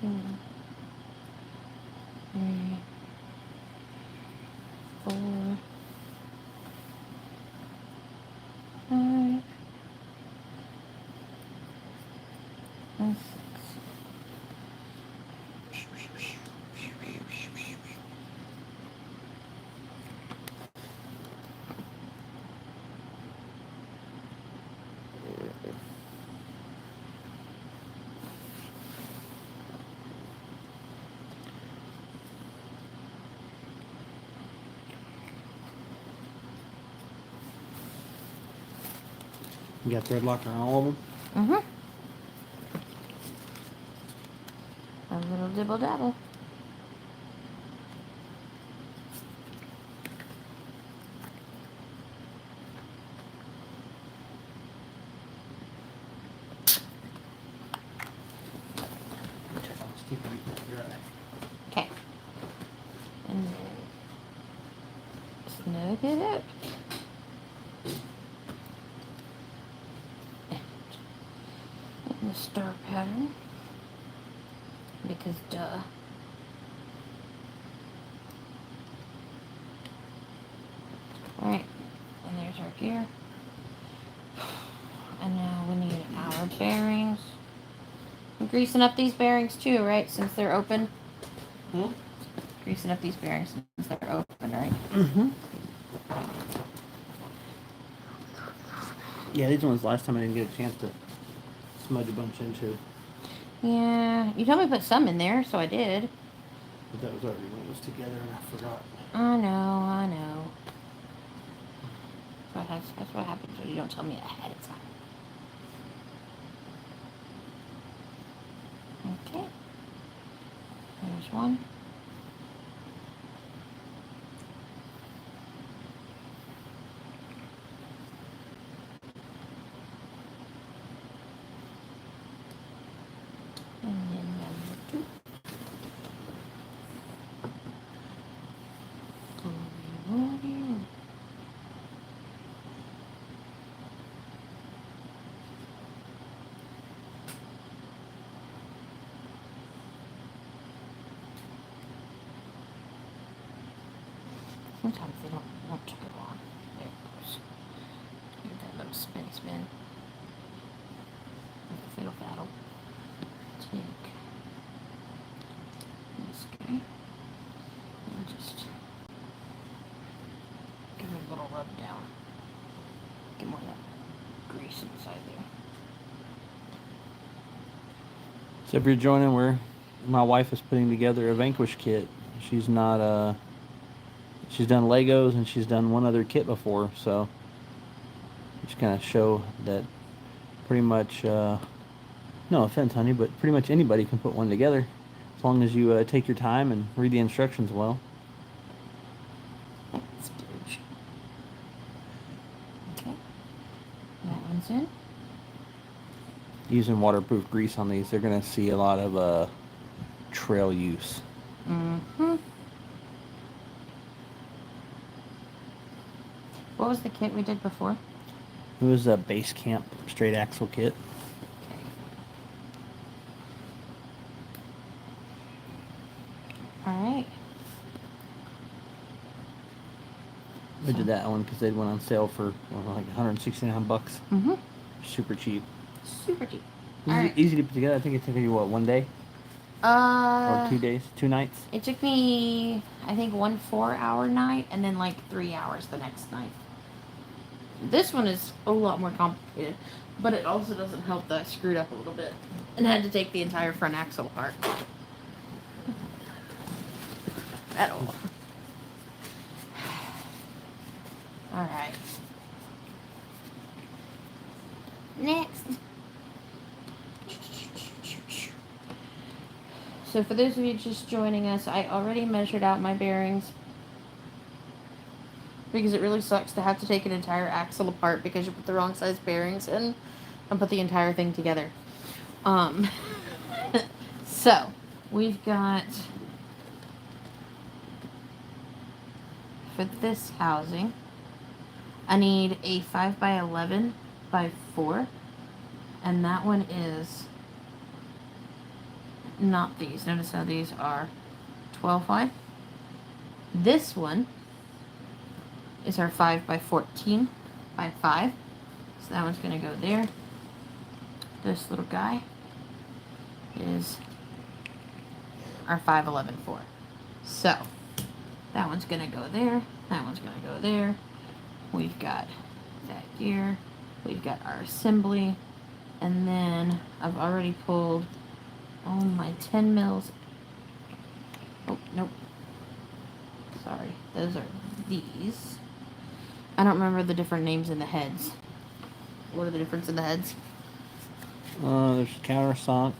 2, 3, 4, 5, and 6. You got thread locker on all of them? Mm-hmm. A little dibble dabble. Okay. And then snug it up. In the star pattern. Because duh. Alright. And there's our gear. And now we need our bearings. I'm greasing up these bearings too, right? Since they're open. Hmm? Greasing up these bearings since they're open, right? Mm-hmm. Yeah, these ones last time I didn't get a chance to smudge a bunch into. Yeah, you told me to put some in there, so I did. But that was already when it was together and I forgot. I know. That's what happens when you don't tell me ahead of time. Okay. There's one. And then number 2. Sometimes they don't turn on. There it goes. Give it that little spin. Like a fiddle faddle. Take this guy and just give it a little rub down. Get more of that grease inside there. So if you're joining, my wife is putting together a Vanquish kit. She's not she's done Legos and she's done one other kit before, so just kind of show that pretty much no offense, honey, but pretty much anybody can put one together as long as you take your time and read the instructions well. Splooge. Okay. That one's in. Using waterproof grease on these, they're going to see a lot of trail use. Mm-hmm. What was the kit we did before? It was a base camp straight axle kit. Okay. Alright. We did that one because they went on sale for like $169. Mm-hmm. Super cheap. Super cheap. Easy to put together. I think it took you, what, one day? Or 2 days? 2 nights? It took me, I think, 1 4-hour night and then like 3 hours the next night. This one is a lot more complicated, but it also doesn't help that I screwed up a little bit and had to take the entire front axle apart. At all. Alright. Next. So for those of you just joining us, I already measured out my bearings because it really sucks to have to take an entire axle apart because you put the wrong size bearings in and put the entire thing together. So we've got, for this housing, I need a 5x11 by 4, and that one is not these. Notice how these are 12-5. This one is our 5x14 by 5. So that one's going to go there. This little guy is our 511-4. So that one's going to go there. That one's going to go there. We've got that gear. We've got our assembly. And then I've already pulled all my 10 mils. Oh, nope. Sorry. Those are these. I don't remember the different names in the heads. What are the difference in the heads? There's countersunk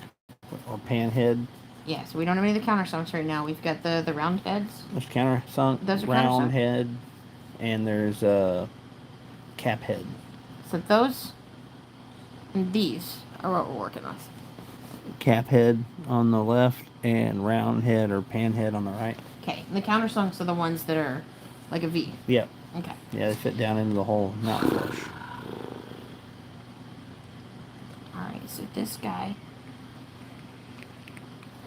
or pan head. Yeah, so we don't have any of the countersunks right now. We've got the round heads. There's countersunk, Those are round countersunk. head, and there's cap head. So those and these are what we're working on. Cap head on the left and round head or pan head on the right. Okay, and the countersunks are the ones that are like a V. Yep. Okay. Yeah, they fit down into the whole mount flush. Alright, so this guy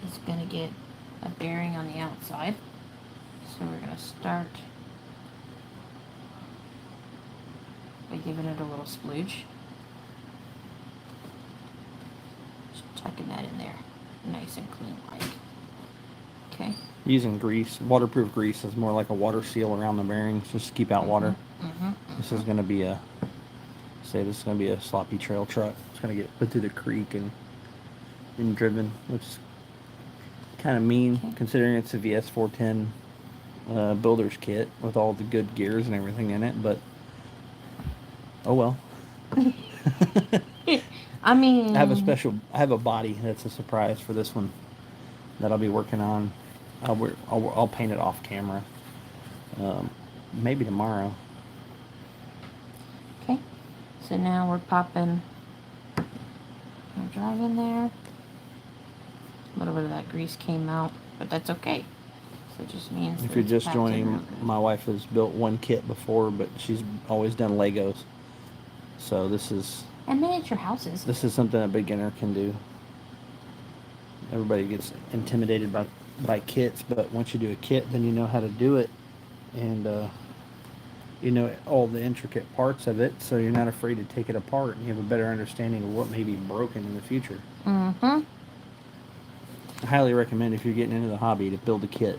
is going to get a bearing on the outside. So we're going to start by giving it a little splooge. Just tucking that in there. Nice and clean like. Okay. Using grease, waterproof grease is more like a water seal around the bearings, just to keep out water. This is going to be a sloppy trail truck. It's going to get put through the creek and driven, which is kind of mean considering it's a VS-410 builder's kit with all the good gears and everything in it, but oh well. I mean, I have a body that's a surprise for this one that I'll be working on. I'll paint it off camera. Maybe tomorrow. okay. So now we're popping our drive in there. A little bit of that grease came out, but that's okay. So it just means If that you're it's just packed in real joining, good. my wife has built one kit before, but she's always done Legos. So this is And miniature houses. something a beginner can do. Everybody gets intimidated by kits, but once you do a kit, then you know how to do it, and you know all the intricate parts of it, so you're not afraid to take it apart, and you have a better understanding of what may be broken in the future. Mm-hmm. I highly recommend, if you're getting into the hobby, to build a kit.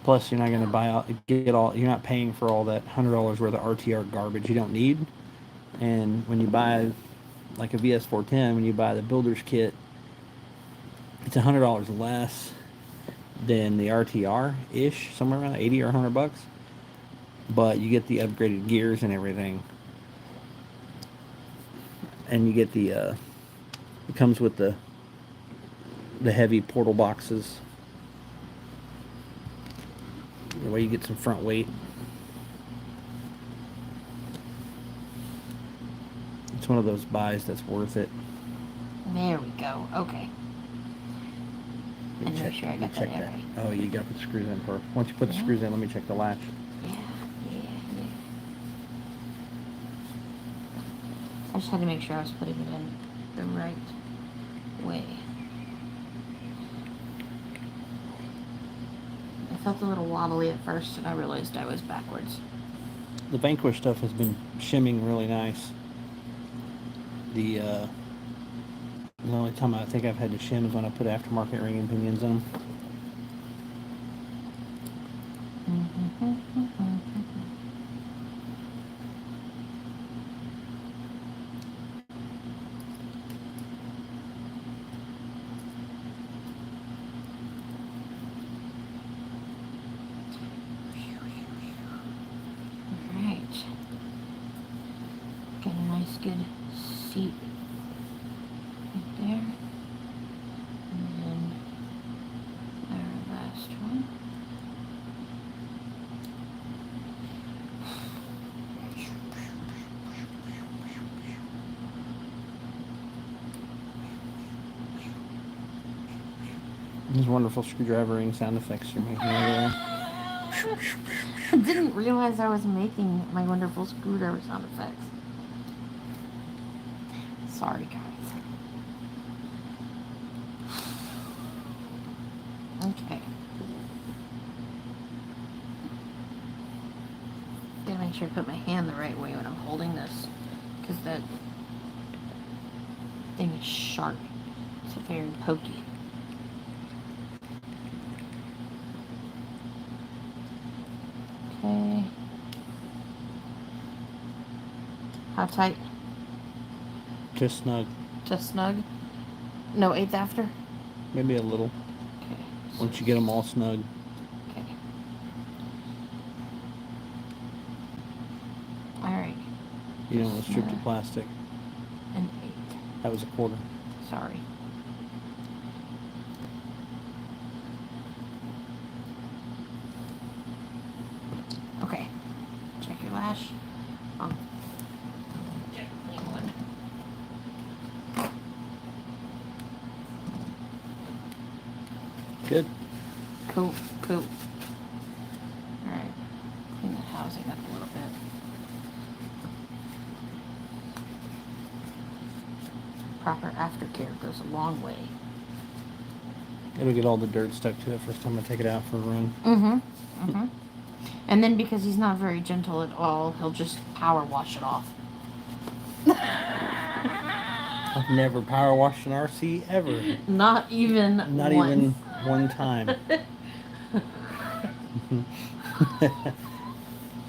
Plus, you're not going to you're not paying for all that $100 worth of RTR garbage you don't need. And when you buy like a VS-410, when you buy the builder's kit, it's $100 less than the RTR-ish, somewhere around 80 or $100. But you get the upgraded gears and everything. And you get the, it comes with the heavy portal boxes. The way you get some front weight. It's one of those buys that's worth it. There we go. Okay. And make sure I got that that. right. Oh, you got to put the screws in first. Once you put the screws in, let me check the latch. Yeah. I just had to make sure I was putting it in the right way. I felt a little wobbly at first, and I realized I was backwards. The Vanquish stuff has been shimming really nice. The only time I think I've had to shim is when I put aftermarket ring and pinions in them. Alright. Got a nice good seat right there. And then our last one. These wonderful screwdriver ring sound effects you're making over there. I didn't realize I was making my wonderful screwdriver sound effects. Sorry, guys. Make sure I put my hand the right way when I'm holding this, because that thing is sharp. It's very pokey. Okay. How tight? Just snug. Just snug? No eighth after? Maybe a little. Okay. Once you get them all snug. Okay. Alright. You don't want to strip the plastic. An eighth. That was a quarter. Sorry. Okay. Check your lash. Check the clean one. Good. Cool. Alright. Clean that housing up a little bit. Proper aftercare goes a long way. It'll get all the dirt stuck to it first time I take it out for a run. Mm-hmm. And then because he's not very gentle at all, he'll just power wash it off. I've never power washed an RC ever. Not even Not once. even one time.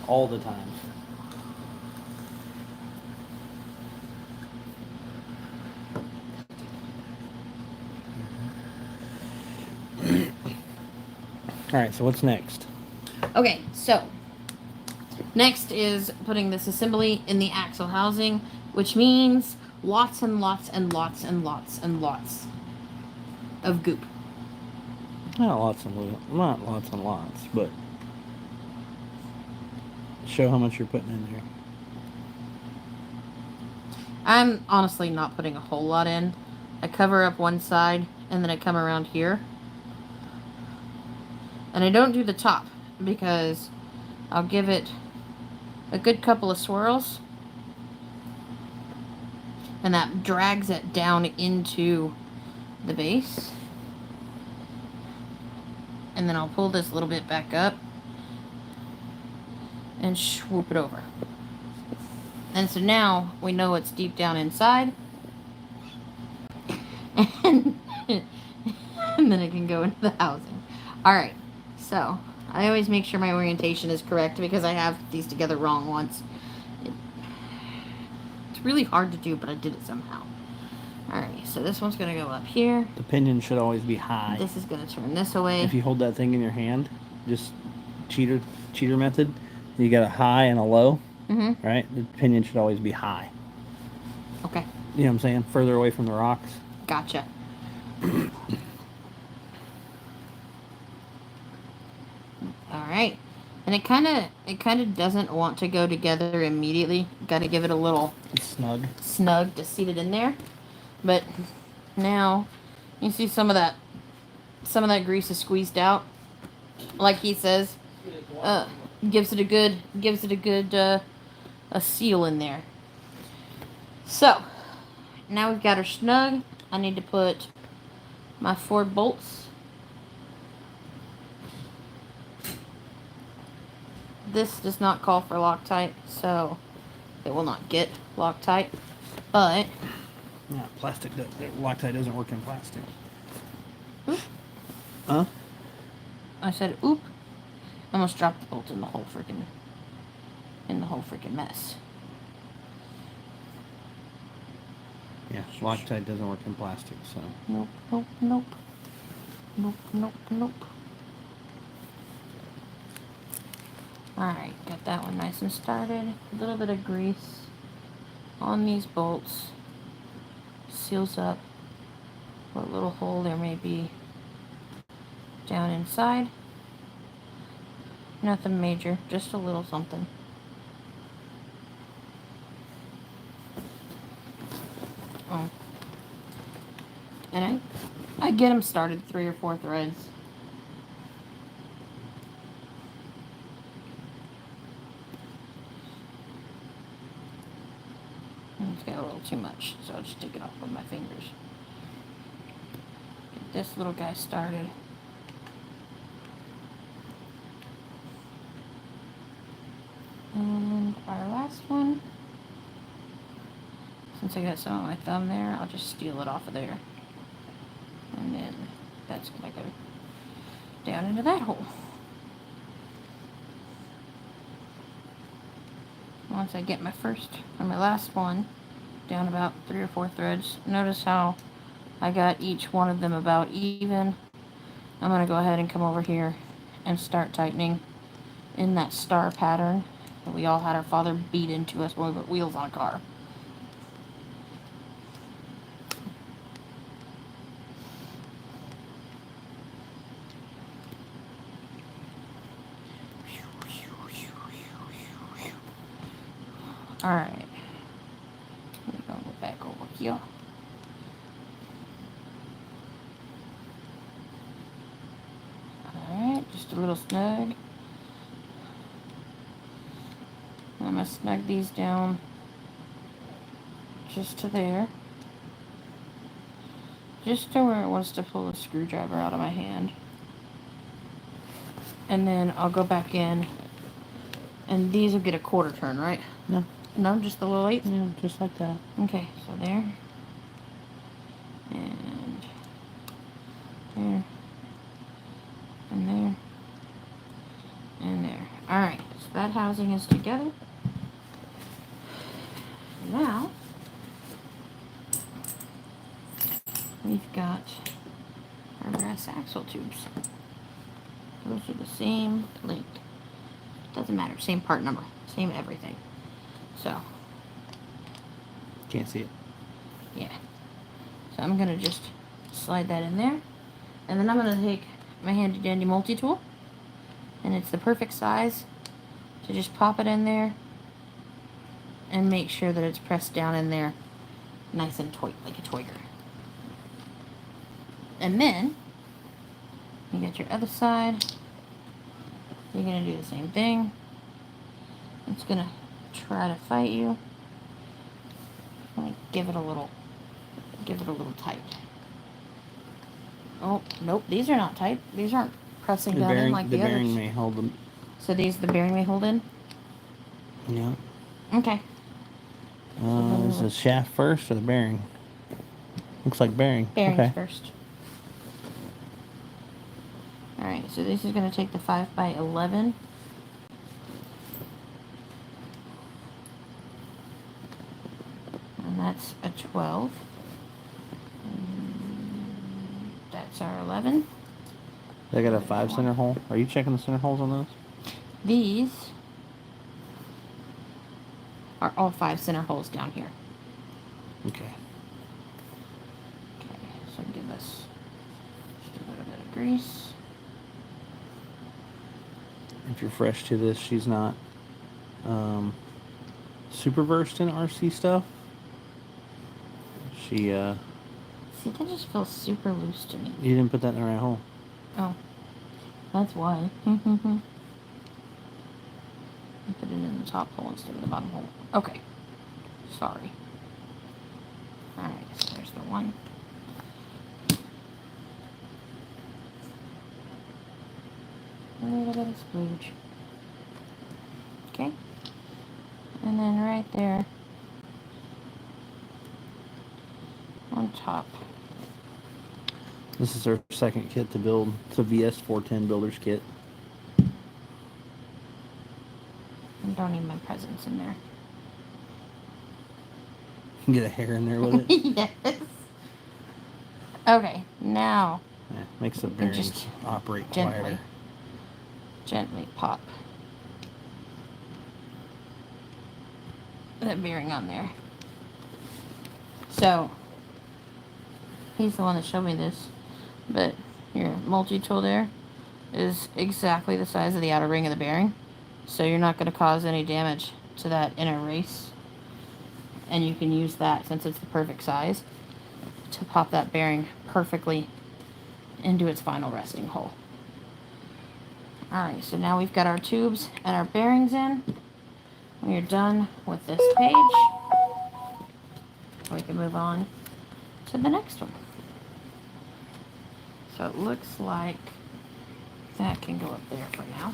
All the time. Alright, so what's next? Okay, so next is putting this assembly in the axle housing, which means lots and lots and lots and lots and lots of goop. Not lots and lots, but show how much you're putting in there. I'm honestly not putting a whole lot in. I cover up one side and then I come around here. And I don't do the top because I'll give it a good couple of swirls. And that drags it down into the base. And then I'll pull this a little bit back up and swoop it over. And so now we know it's deep down inside. And, and then it can go into the housing. Alright, so I always make sure my orientation is correct because I have these together wrong once. It's really hard to do, but I did it somehow. Alright, so this one's going to go up here. The pinion should always be high. This is going to turn this away. If you hold that thing in your hand, just cheater method, you got a high and a low, right? The pinion should always be high. Okay. You know what I'm saying? Further away from the rocks. Gotcha. Alright. And it kind of doesn't want to go together immediately. Got to give it a little snug to seat it in there. But now you see some of that grease is squeezed out. Like he says, gives it a good a seal in there. So now we've got her snug. I need to put my 4 bolts. This does not call for Loctite, so it will not get Loctite. But yeah, Loctite doesn't work in plastic. Oop. Huh? I said oop. I almost dropped the bolt in the whole freaking mess. Yeah, Loctite doesn't work in plastic, so. Nope. Alright, got that one nice and started. A little bit of grease on these bolts. Seals up what little hole there may be down inside. Nothing major, just a little something. Oh. And I get them started 3 or 4 threads. It's got a little too much, so I'll just take it off with my fingers. Get this little guy started. And And our last one, since I got some on my thumb there, I'll just steal it off of there. And then that's going to go down into that hole. Once I get my first or my last one down about 3 or 4 threads, notice how I got each one of them about even. I'm going to go ahead and come over here and start tightening in that star pattern that we all had our father beat into us when we put wheels on a car. Alright. We're going to go back over here. Alright, just a little snug. I'm going to snug these down just to there. Just to where it wants to pull the screwdriver out of my hand. And then I'll go back in. And these will get a quarter turn, right? No. No, just the little 8? Yeah, just like that. Okay, so there. And there. And there. And there. Alright, so that housing is together. Now, we've got our brass axle tubes. Those are the same length. Doesn't matter, same part number, same everything. So, Can't see it. yeah. So I'm going to just slide that in there. And then I'm going to take my handy dandy multi-tool. And it's the perfect size to just pop it in there. And make sure that it's pressed down in there nice and tight, like a twigger. And then, you got your other side. You're going to do the same thing. It's going to try to fight you. Give it a little tight. Oh, nope, these are not tight. These aren't pressing down in like the others. The bearing may hold them. So the bearing may hold in? Yeah. Okay. Is the shaft first or the bearing? Looks like bearing. Bearings okay. First. Alright, so this is going to take the 5x11. And that's a 12. And that's our 11. They got a 5 center hole. Are you checking the center holes on those? These are all 5 center holes down here. Okay. Okay, so give us just a little bit of grease. If you're fresh to this, she's not super versed in RC stuff. She, See, that just feels super loose to me. You didn't put that in the right hole. Oh, that's why. I put it in the top hole instead of the bottom hole. Okay. Sorry. Alright, so there's the one. A little bit of splooge. Okay. And then right there on top. This is our second kit to build. It's a VS-410 builder's kit. And don't need my presents in there. You can get a hair in there with it. Yes. Okay, now. Yeah, makes the bearings operate quieter. Gently pop that bearing on there. So, he's the one that showed me this, but your multi-tool there is exactly the size of the outer ring of the bearing, so you're not going to cause any damage to that inner race, and you can use that, since it's the perfect size, to pop that bearing perfectly into its final resting hole. Alright, so now we've got our tubes and our bearings in. We are done with this page. We can move on to the next one. So it looks like that can go up there for now.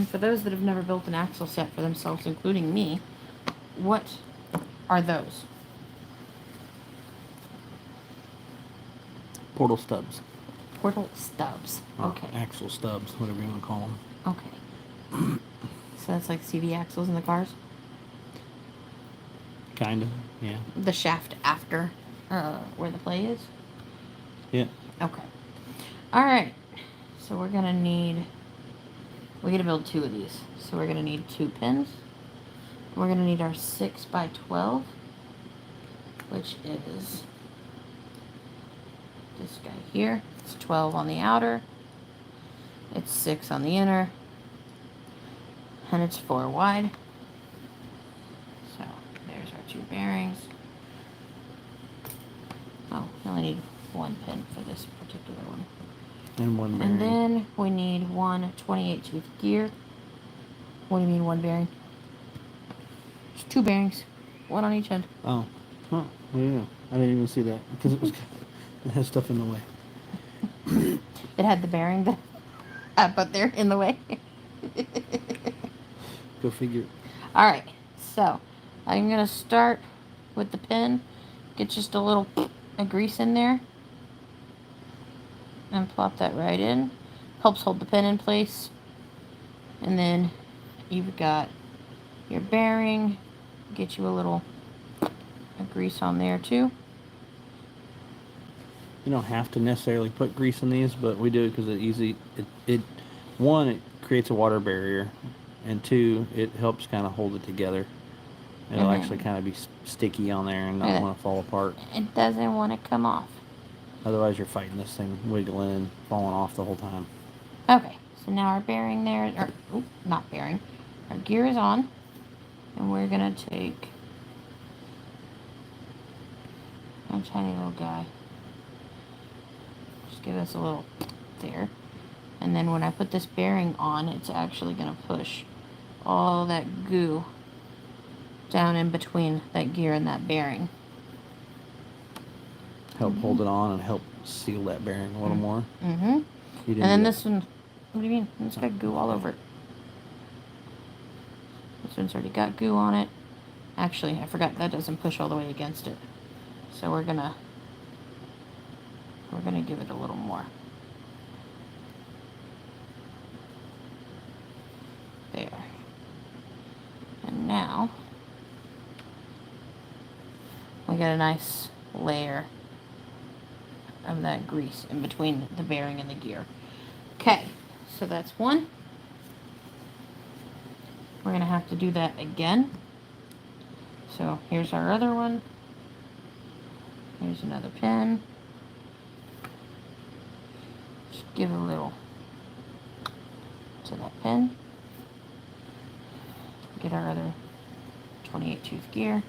And for those that have never built an axle set for themselves, including me, what are those? Portal stubs. Portal stubs. Or Okay. axle stubs, whatever you want to call them. Okay. So that's like CV axles in the cars? Kind of, yeah. The shaft after where the play is? Yeah. Okay. Alright. So we're going to need... We're going to build 2 of these. So we're going to need 2 pins. We're going to need our 6x12, which is this guy here. It's 12 on the outer. It's 6 on the inner. And it's 4 wide. So there's our 2 bearings. Oh, we only need 1 pin for this particular one. And 1 bearing. And then we need 1 28 tooth gear. What do you mean 1 bearing? There's 2 bearings. 1 on each end. Oh. Huh. Yeah. I didn't even see that because it has stuff in the way. It had the bearing that I put there in the way. Go figure. Alright, so I'm going to start with the pin. Get just a little grease in there. And plop that right in. Helps hold the pin in place. And then you've got your bearing. Get you a little grease on there too. You don't have to necessarily put grease in these, but we do it because one, it creates a water barrier, and 2, it helps kind of hold it together. It'll actually kind of be sticky on there and not want to fall apart. It doesn't want to come off. Otherwise, you're fighting this thing wiggling and falling off the whole time. Okay, so now our bearing there, or not bearing, our gear is on, and we're gonna take a tiny little guy. Just give us a little there, and then when I put this bearing on, it's actually gonna push all that goo down in between that gear and that bearing. Help hold it on and help seal that bearing a little more. Mm-hmm. And then this one, what do you mean? It's got goo all over it. This one's already got goo on it. Actually, I forgot that doesn't push all the way against it. So we're gonna give it a little more. There. And now we got a nice layer of that grease in between the bearing and the gear. Okay, so that's 1. We're going to have to do that again. So here's our other one. Here's another pin. Just give a little to that pin. Get our other 28 tooth gear.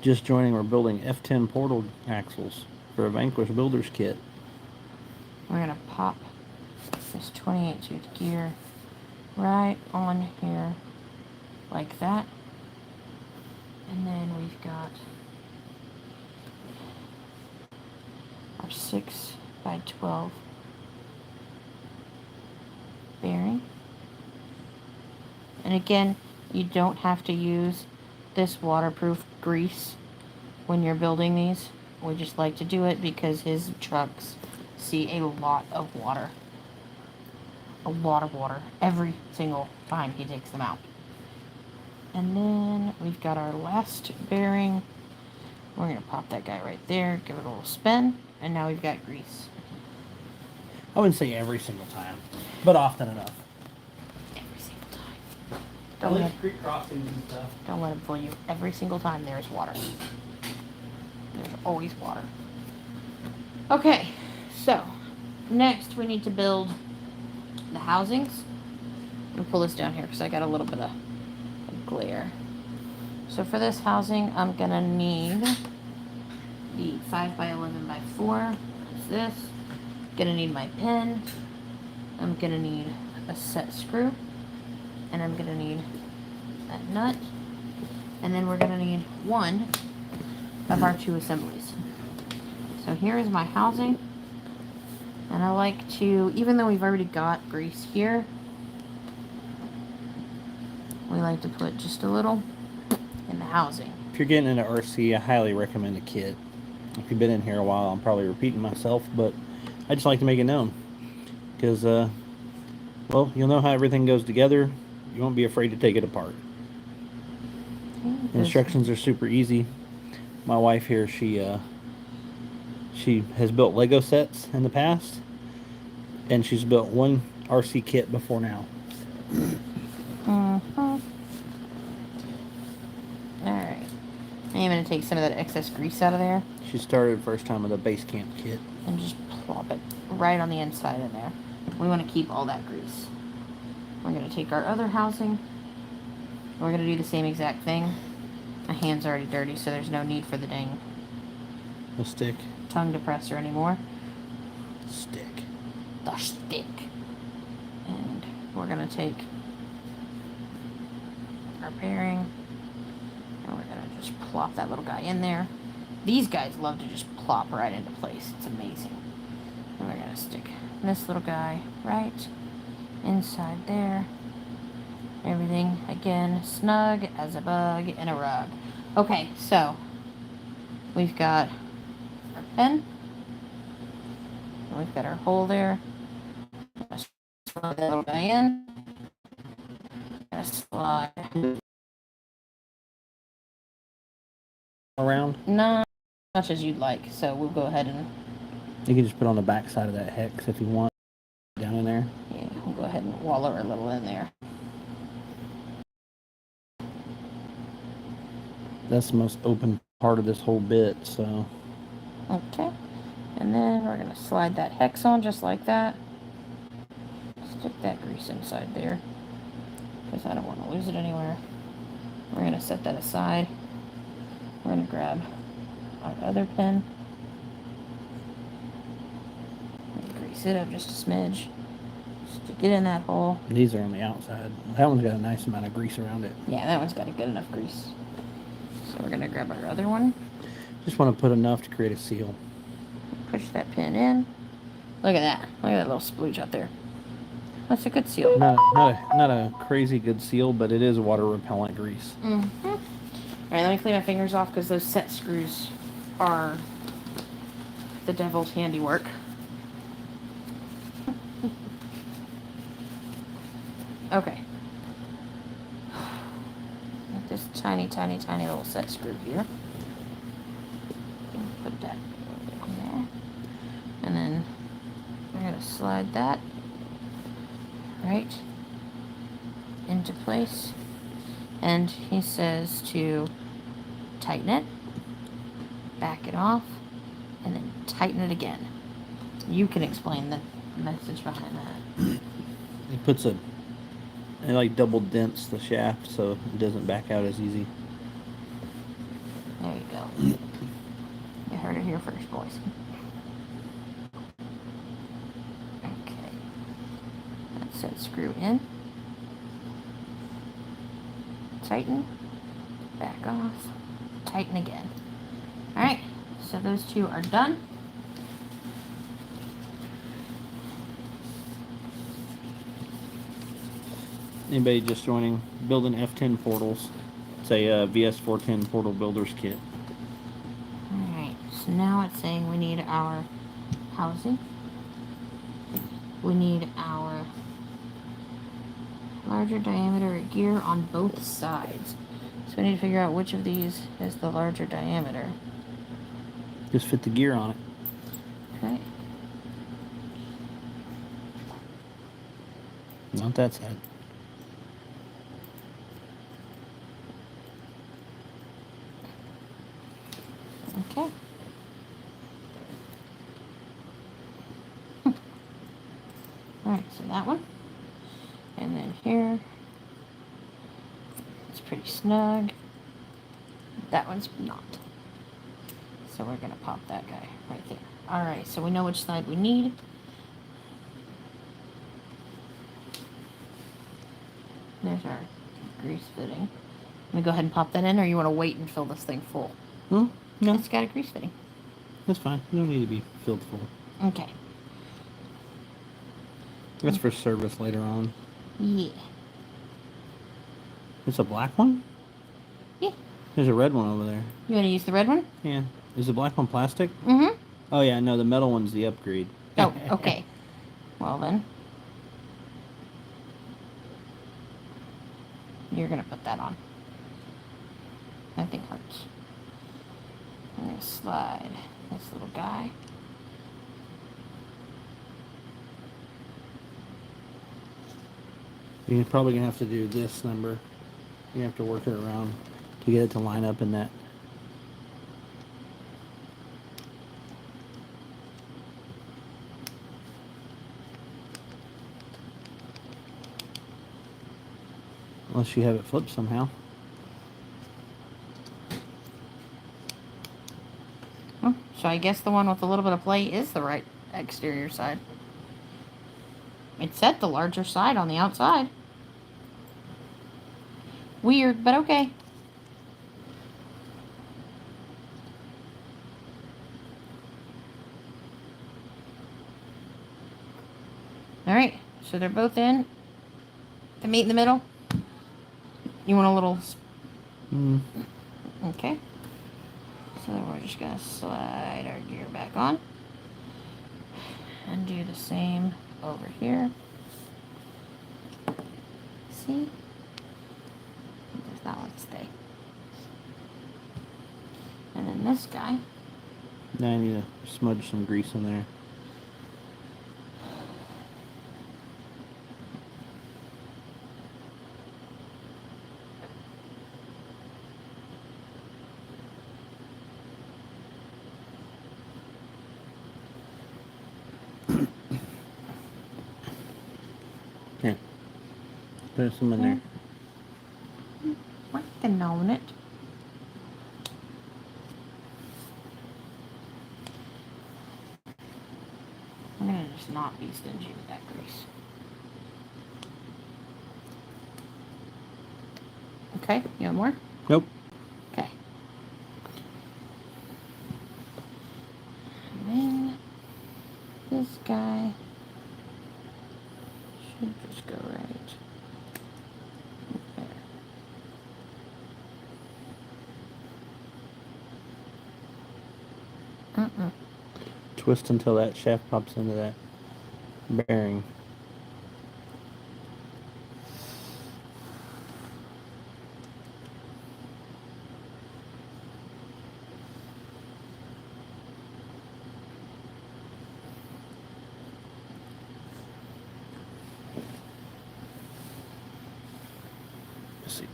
Just joining, we're building F10 portal axles for a Vanquish builder's kit. We're going to pop this 28 tooth gear right on here like that. And then we've got our 6x12 bearing. And again, you don't have to use this waterproof grease when you're building these. We just like to do it because his trucks see a lot of water. A lot of water every single time he takes them out. And then we've got our last bearing. We're going to pop that guy right there, give it a little spin, and now we've got grease. I wouldn't say every single time, but often enough. Every single time. At least creek crossings and stuff. Don't let him fool you. Every single time there's water. There's always water. Okay, so next we need to build the housings. I'm going to pull this down here because I got a little bit of glare. So for this housing, I'm going to need the 5x11x4. That's this. Going to need my pin. I'm going to need a set screw. And I'm going to need that nut. And then we're going to need one of our 2 assemblies. So here is my housing. And I like to, even though we've already got grease here, we like to put just a little in the housing. If you're getting into RC, I highly recommend a kit. If you've been in here a while, I'm probably repeating myself, but I just like to make it known. Because, well, you'll know how everything goes together. You won't be afraid to take it apart. The instructions are super easy. My wife here, she has built Lego sets in the past, and she's built one RC kit before now. Alright. I'm going to take some of that excess grease out of there. She started first time with a base camp kit. And just plop it right on the inside in there. We want to keep all that grease. We're going to take our other housing. We're going to do the same exact thing. My hand's already dirty, so there's no need for the dang The stick. tongue depressor anymore. Stick. The stick. And we're going to take our bearing, and we're going to just plop that little guy in there. These guys love to just plop right into place. It's amazing. And we're going to stick this little guy right inside there. Everything, again, snug as a bug in a rug. Okay, so we've got our pen. And we've got our hole there. Slide that little guy in. Gonna slide Around? not as much as you'd like, so we'll go ahead and You can just put on the back side of that hex if you want. Down in there. yeah, we'll go ahead and wallow her a little in there. That's the most open part of this whole bit, so. Okay, and then we're gonna slide that hex on just like that. Stick that grease inside there, because I don't want to lose it anywhere. We're gonna set that aside. We're gonna grab our other pen. Grease it up just a smidge. Stick it in that hole. These are on the outside. That one's got a nice amount of grease around it. Yeah, that one's got a good enough grease. So we're gonna grab our other one. Just want to put enough to create a seal. Push that pin in. Look at that. Look at that little splooge out there. That's a good seal. Not a crazy good seal, but it is water repellent grease. Mm-hmm. All right, let me clean my fingers off because those set screws are the devil's handiwork. Okay. With this tiny, tiny, tiny little set screw here. Put that in there. And then we're going to slide that right into place. And he says to tighten it, back it off, and then tighten it again. You can explain the message behind that. It like double dents the shaft so it doesn't back out as easy. There you go. You heard it here first, boys. Okay. That's it. Screw in. Tighten. Back off. Tighten again. Alright. So those two are done. Anybody just joining, building F10 portals. It's a VS-410 portal builder's kit. Alright, so now it's saying we need our housing. We need our larger diameter gear on both sides. So we need to figure out which of these is the larger diameter. Just fit the gear on it. Okay. Not that side. Okay. Alright, so that one. And then here. It's pretty snug. That one's not. So we're going to pop that guy right there. Alright, so we know which side we need. There's our grease fitting. Let me go ahead and pop that in, or you want to wait and fill this thing full? No, It's got a grease fitting. that's fine. You don't need to be filled full. Okay. That's for service later on. Yeah. It's a black one? Yeah. There's a red one over there. You want to use the red one? Yeah. Is the black one plastic? Mm-hmm. Oh, yeah, no, the metal one's the upgrade. Oh, okay. Well, then. You're going to put that on. That thing hurts. I'm going to slide this little guy. You're probably going to have to do this number. You have to work it around to get it to line up in that. Unless you have it flipped somehow. Oh, so I guess the one with a little bit of play is the right exterior side. It said the larger side on the outside. Weird, but okay. Alright, so they're both in. To meet in the middle. You want a little... Okay. So we're just going to slide our gear back on. And do the same over here. See? Does that one stay? And then this guy. Now I need to smudge some grease in there. Here. Put some in there. Working on it. I'm gonna just not be stingy with that grease. Okay, you want more? Nope. Okay. And then this guy should just go right there. Twist until that shaft pops into that bearing. Let's see.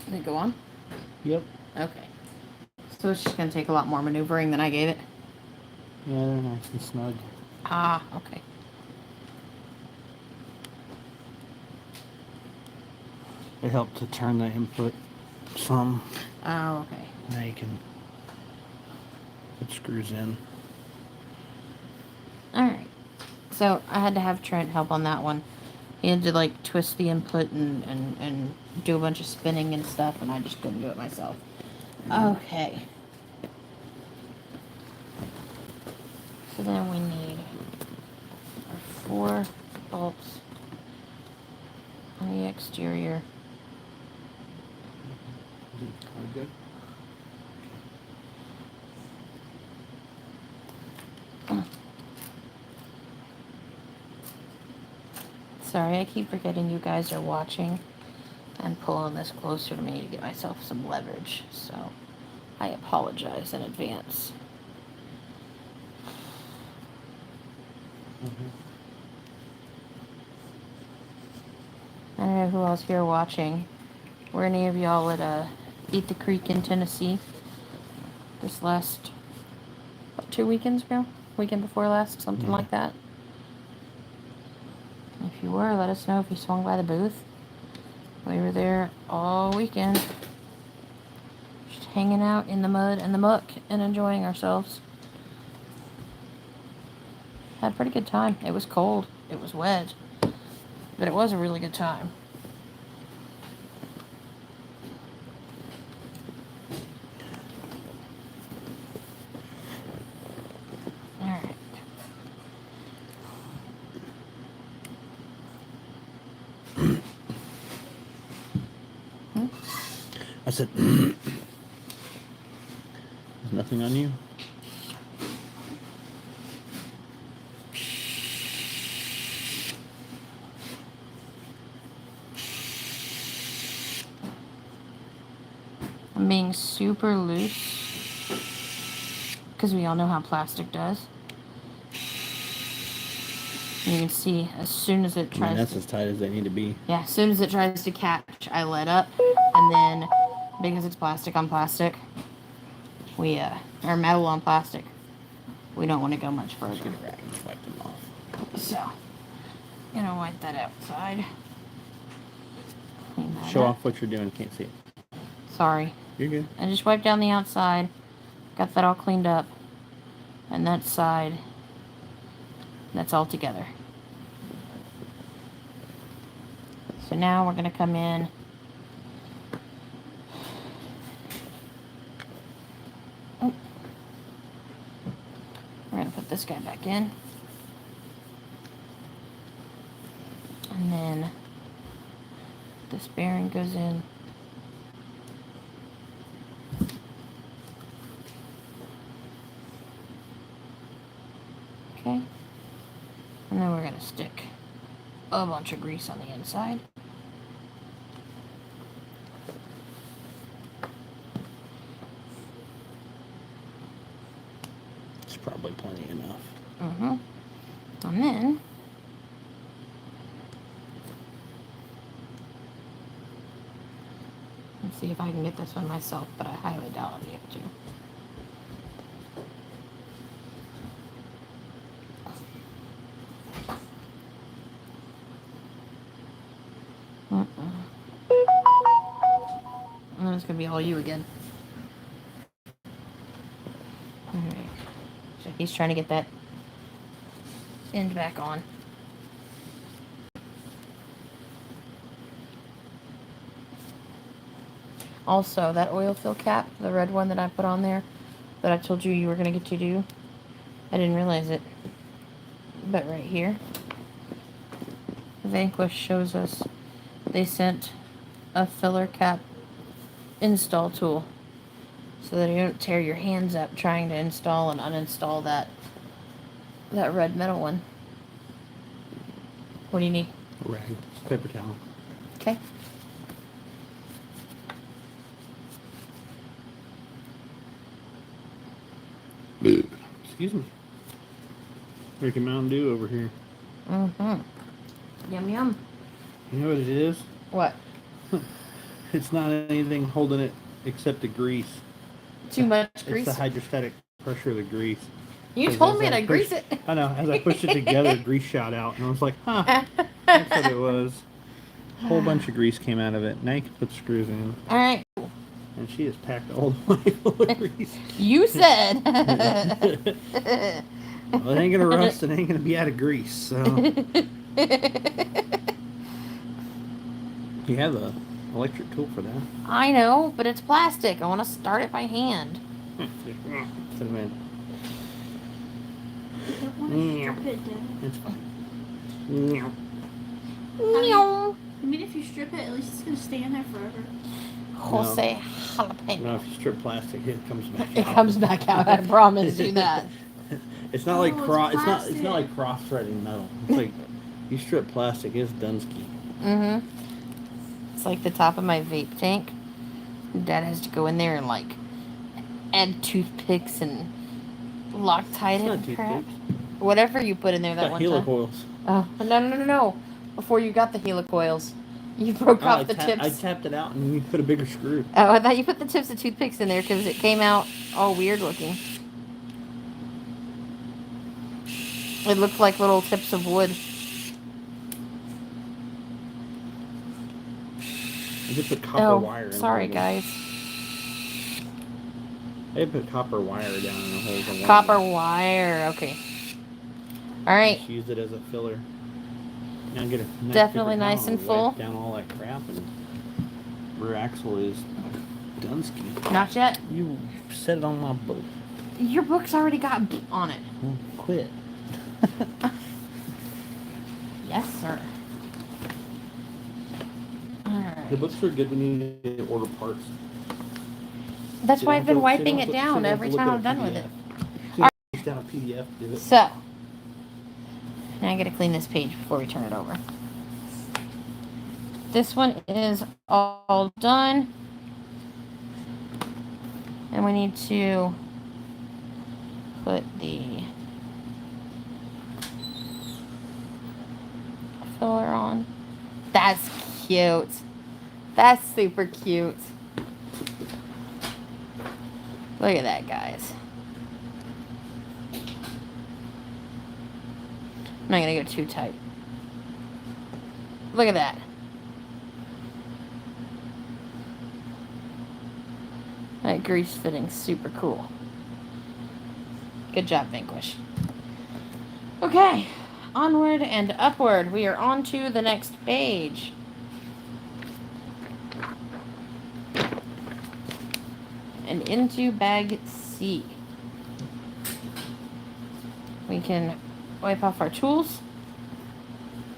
Did it go on? Yep. Okay. So it's just going to take a lot more maneuvering than I gave it? Yeah, they're nice and snug. Ah, okay. It helped to turn the input some. Oh, okay. Now you can put screws in. Alright. So I had to have Trent help on that one. He had to like twist the input and do a bunch of spinning and stuff, and I just couldn't do it myself. Okay. So then we need our 4 bolts on the exterior. Good. Sorry, I keep forgetting you guys are watching and pulling this closer to me to get myself some leverage, so I apologize in advance. I don't know who else here watching. Were any of y'all at Eat the Creek in Tennessee this last, what, 2 weekends ago? Weekend before last, something like that. If you were, let us know if you swung by the booth. We were there all weekend. Just hanging out in the mud and the muck and enjoying ourselves. Had a pretty good time. It was cold. It was wet. But it was a really good time. Alright. I said, there's nothing on you? I'm being super loose. Because we all know how plastic does. You can see as soon as it tries that's as tight as they need to be. Yeah, as soon as it tries to catch, I let up. And then, because it's plastic on plastic, or metal on plastic, we don't want to go much further. Just get a rag and wipe them off. So, gonna wipe that outside. Clean that Show up. off what you're doing. Can't see it. Sorry. You're good. I just wiped down the outside. Got that all cleaned up. And that side, that's all together. So now we're going to come in. Oh. We're going to put this guy back in. And then this bearing goes in. Okay. And then we're going to stick a bunch of grease on the inside. It's probably plenty enough. Mm-hmm. And then let's see if I can get this one myself, but I highly doubt I'll be able to. And then it's going to be all you again. Alright. So he's trying to get that end back on. Also, that oil fill cap, the red one that I put on there, that I told you were going to get to do, I didn't realize it. But right here, Vanquish shows us they sent a filler cap install tool so that you don't tear your hands up trying to install and uninstall that red metal one. What do you need? A rag. Paper towel. Okay. Excuse me. Drinking Mountain Dew over here. Mm-hmm. Yum yum. You know what it is? What? It's not anything holding it except the grease. Too much grease? It's the hydrostatic pressure of the grease. You 'Cause told as me I to grease it. I know. As I pushed it together, grease shot out. And I was like, huh. That's what it was. A whole bunch of grease came out of it. Now you can put the screws in. Alright. And she is packed all the way full of grease. You said. Well, it ain't going to rust. It ain't going to be out of grease. So. You have a electric tool for that. I know, but it's plastic. I want to start it by hand. Put them in. You don't want to strip it, Dad. It's fine. No. I mean, if you strip it, at least it's going to stay in there forever. Jose No, jalapeno. if you strip plastic, it comes back out. It comes back out. I promise you that. It's not like Oh, it's it's plastic. not like cross threading metal. It's like you strip plastic, it's Dunsky. Mm-hmm. It's like the top of my vape tank. Dad has to go in there and like add toothpicks and Loctite It's it not and crap. toothpicks. Whatever you put in there It's that got one time. helicoils. Oh, no. Before you got the helicoils. You broke Oh, off the I tips. tapped it out and we put a bigger screw. Oh, I thought you put the tips of toothpicks in there because it came out all weird looking. It looked like little tips of wood. I just put copper wire in sorry, the guys. They put copper wire down in the holes. In Copper wire. Okay. All right. Just used it as a filler. Now get a nice Definitely paper nice towel and wipe full. down all that crap, and rear axle is Dunsky. Not yet. You set it on my boat. Your book's already got on it. Well, quit. Yes, sir. All right. The books are good when you need to order parts. That's You why don't I've been have to- wiping you it don't have down to every look time at I'm a done with it. PDF. You down a PDF, do it. So, now I gotta clean this page before we turn it over. This one is all done. And we need to put the filler on. That's cute. That's super cute. Look at that, guys. I'm not gonna go too tight. Look at that. That grease fitting's super cool. Good job, Vanquish. Okay, onward and upward. We are on to the next page. And into bag C. We can wipe off our tools.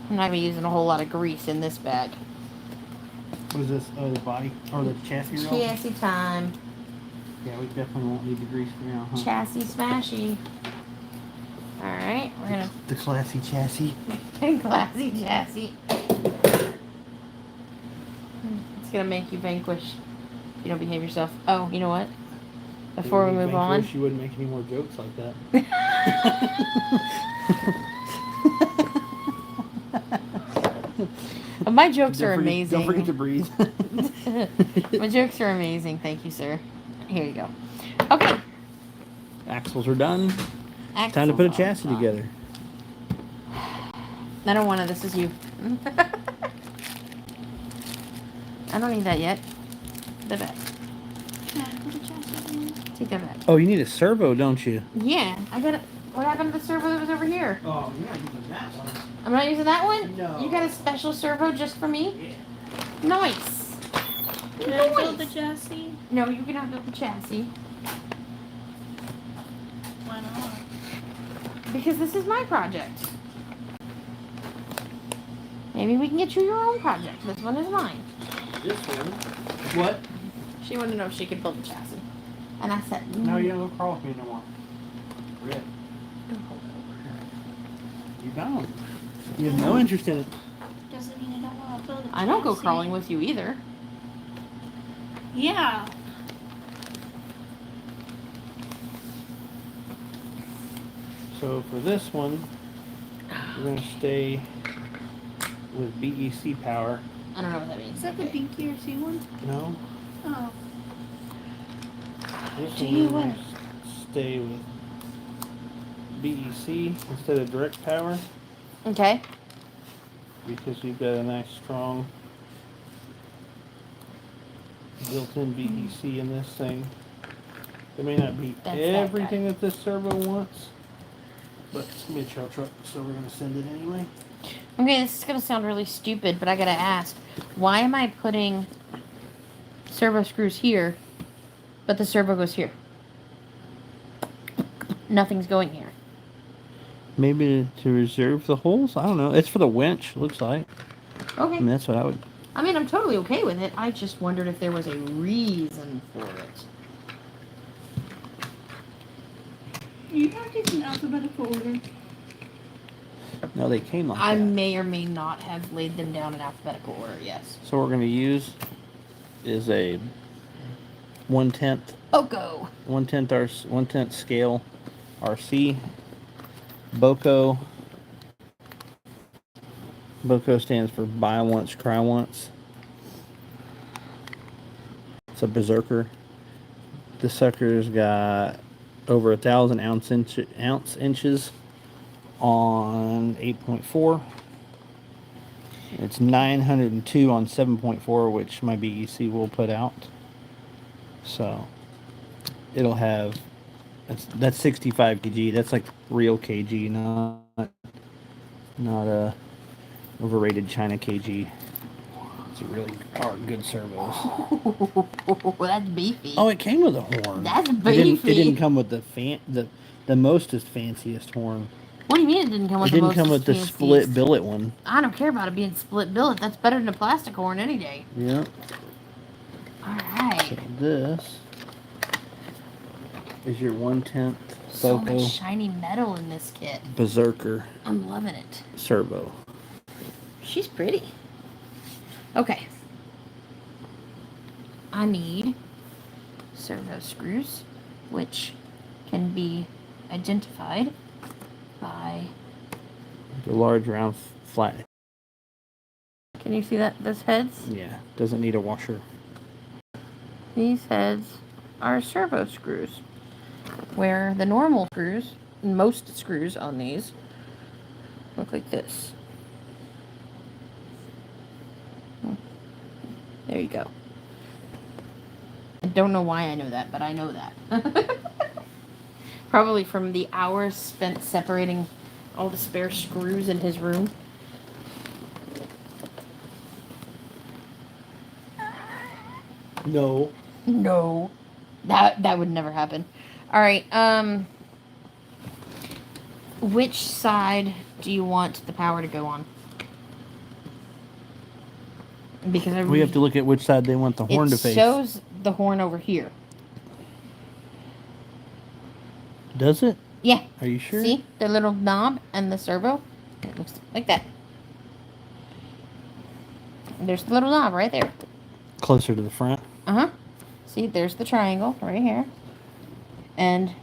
I'm not even using a whole lot of grease in this bag. What is this? Oh, the body or the chassis roll? Chassis time. Yeah, we definitely won't need the grease now, huh? Chassis smashy. Alright, we're gonna... The classy chassis. Classy chassis. It's gonna make you vanquish if you don't behave yourself. Oh, you know what? Before we move on... You wouldn't make any more jokes like that. My jokes are amazing. Don't forget to breathe. My jokes are amazing. Thank you, sir. Here you go. Okay. Axles are done. Axles Time to put a are chassis done. together. I don't want to. This is you. I don't need that yet. The back. Take that back. Oh, you need a servo, don't you? Yeah, I got it. What happened to the servo that was over here? Oh, you're not using that one. I'm not using that one? No. You got a special servo just for me? Yeah. Nice. Can I build the chassis? No, you cannot build the chassis. Why not? Because this is my project. Maybe we can get you your own project. This one is mine. This one? What? She wanted to know if she could build the chassis. And I said, No, you don't crawl with me no more. Red. You don't. You have no interest in it. Doesn't mean I don't want to build a chassis. I don't go crawling with you either. Yeah. So for this one, we're going to stay with BEC power. I don't know what that means. Is that the Binky or C one? No? Oh. This Do one you we're want- gonna stay with BEC instead of direct power Okay. because we've got a nice strong built-in BEC in this thing. It may not be That's that everything that this servo wants, but it's gonna be a trail truck, so we're gonna send it anyway. Okay, this is going to sound really stupid, but I got to ask. Why am I putting servo screws here, but the servo goes here? Nothing's going here. Maybe to reserve the holes? I don't know. It's for the winch, looks like. Okay. I mean, that's what I would... I mean, I'm totally okay with it. I just wondered if there was a reason for it. You have these in alphabetical order. No, they came like I that. may or may not have laid them down in alphabetical order, yes. So what we're going to use is a 1/10 Oh, go. 1/10 scale RC BOCO. BOCO stands for buy once, cry once. It's a berserker. This sucker's got over 1,000 ounce inches on 8.4. It's 902 on 7.4, which my BEC will put out. So it'll have that's 65 kg. That's like real kg, not a overrated China kg. It's really are good servos. That's beefy. Oh, it came with a horn. That's It beefy. didn't come with the mostest fanciest horn. What do you mean it didn't come with It the didn't most come with the fanciest? split billet one. I don't care about it being split billet. That's better than a plastic horn any day. Yeah. Alright. So this is your 1/10 So Foco much shiny metal in this kit. Berserker I'm loving it. servo. She's pretty. Okay. I need servo screws, which can be identified by... The large round flat. Can you see that? Those heads? Yeah, doesn't need a washer. These heads are servo screws, where the normal screws, most screws on these, look like this. There you go. I don't know why I know that, but I know that. Probably from the hours spent separating all the spare screws in his room. No. No. That would never happen. Alright, which side do you want the power to go on? Because We have to look at which side they want the horn to face. It shows the horn over here. Does it? Yeah. Are you sure? See the little knob and the servo? It looks like that. There's the little knob right there. Closer to the front. Uh-huh. See, there's the triangle right here. And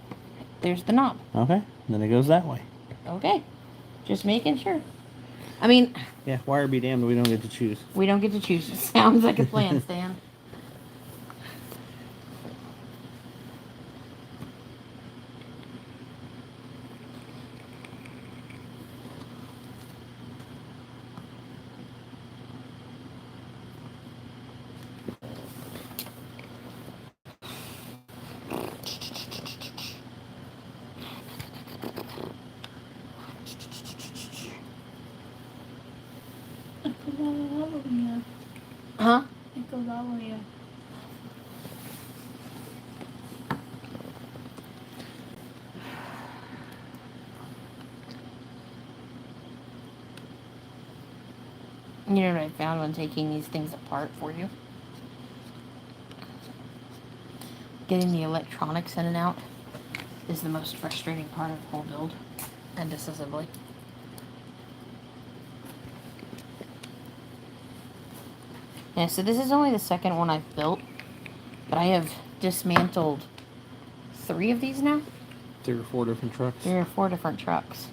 there's the knob. Okay. Then it goes that way. Okay. Just making sure. I mean... Yeah, wire be damned, we don't get to choose. We don't get to choose. It sounds like a plan, Stan. Huh? It goes all the way up. You know what I found when taking these things apart for you? Getting the electronics in and out is the most frustrating part of the whole build and disassembly. Yeah, so this is only the second one I've built, but I have dismantled 3 of these now. 3 or 4 different trucks. 3 or 4 different trucks.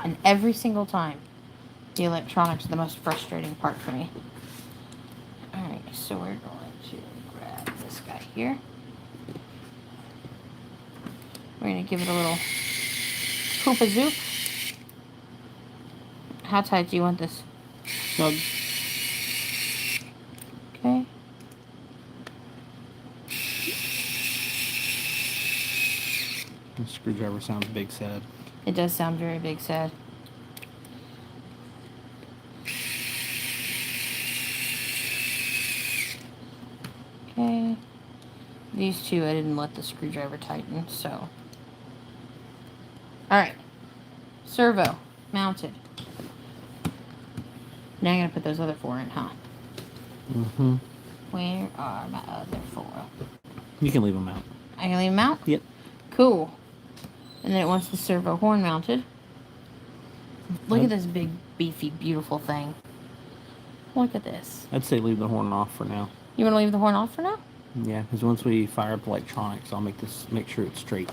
And every single time, the electronics are the most frustrating part for me. Alright, so we're going to grab this guy here. We're going to give it a little poop-a-zoop. How tight do you want this? Snug. Okay. The screwdriver sounds big sad. It does sound very big sad. Okay. These 2 I didn't let the screwdriver tighten, so. Alright. Servo. Mounted. Now I'm going to put those other 4 in, huh? Mm-hmm. Where are my other 4? You can leave them out. I can leave them out? Yep. Cool. And then it wants the servo horn mounted. Look at this big, beefy, beautiful thing. Look at this. I'd say leave the horn off for now. You want to leave the horn off for now? Yeah, because once we fire up electronics, I'll make sure it's straight.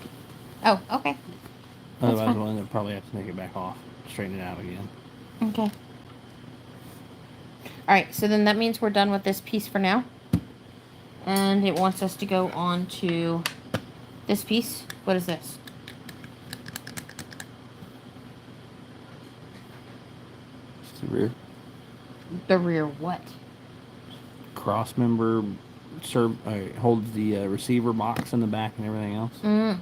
Oh, okay. That's Otherwise, fine. we'll end up probably have to take it back off, straighten it out again. Okay. Alright, so then that means we're done with this piece for now. And it wants us to go on to this piece. What is this? It's the rear. The rear what? Cross member holds the receiver box in the back and everything else. Okay.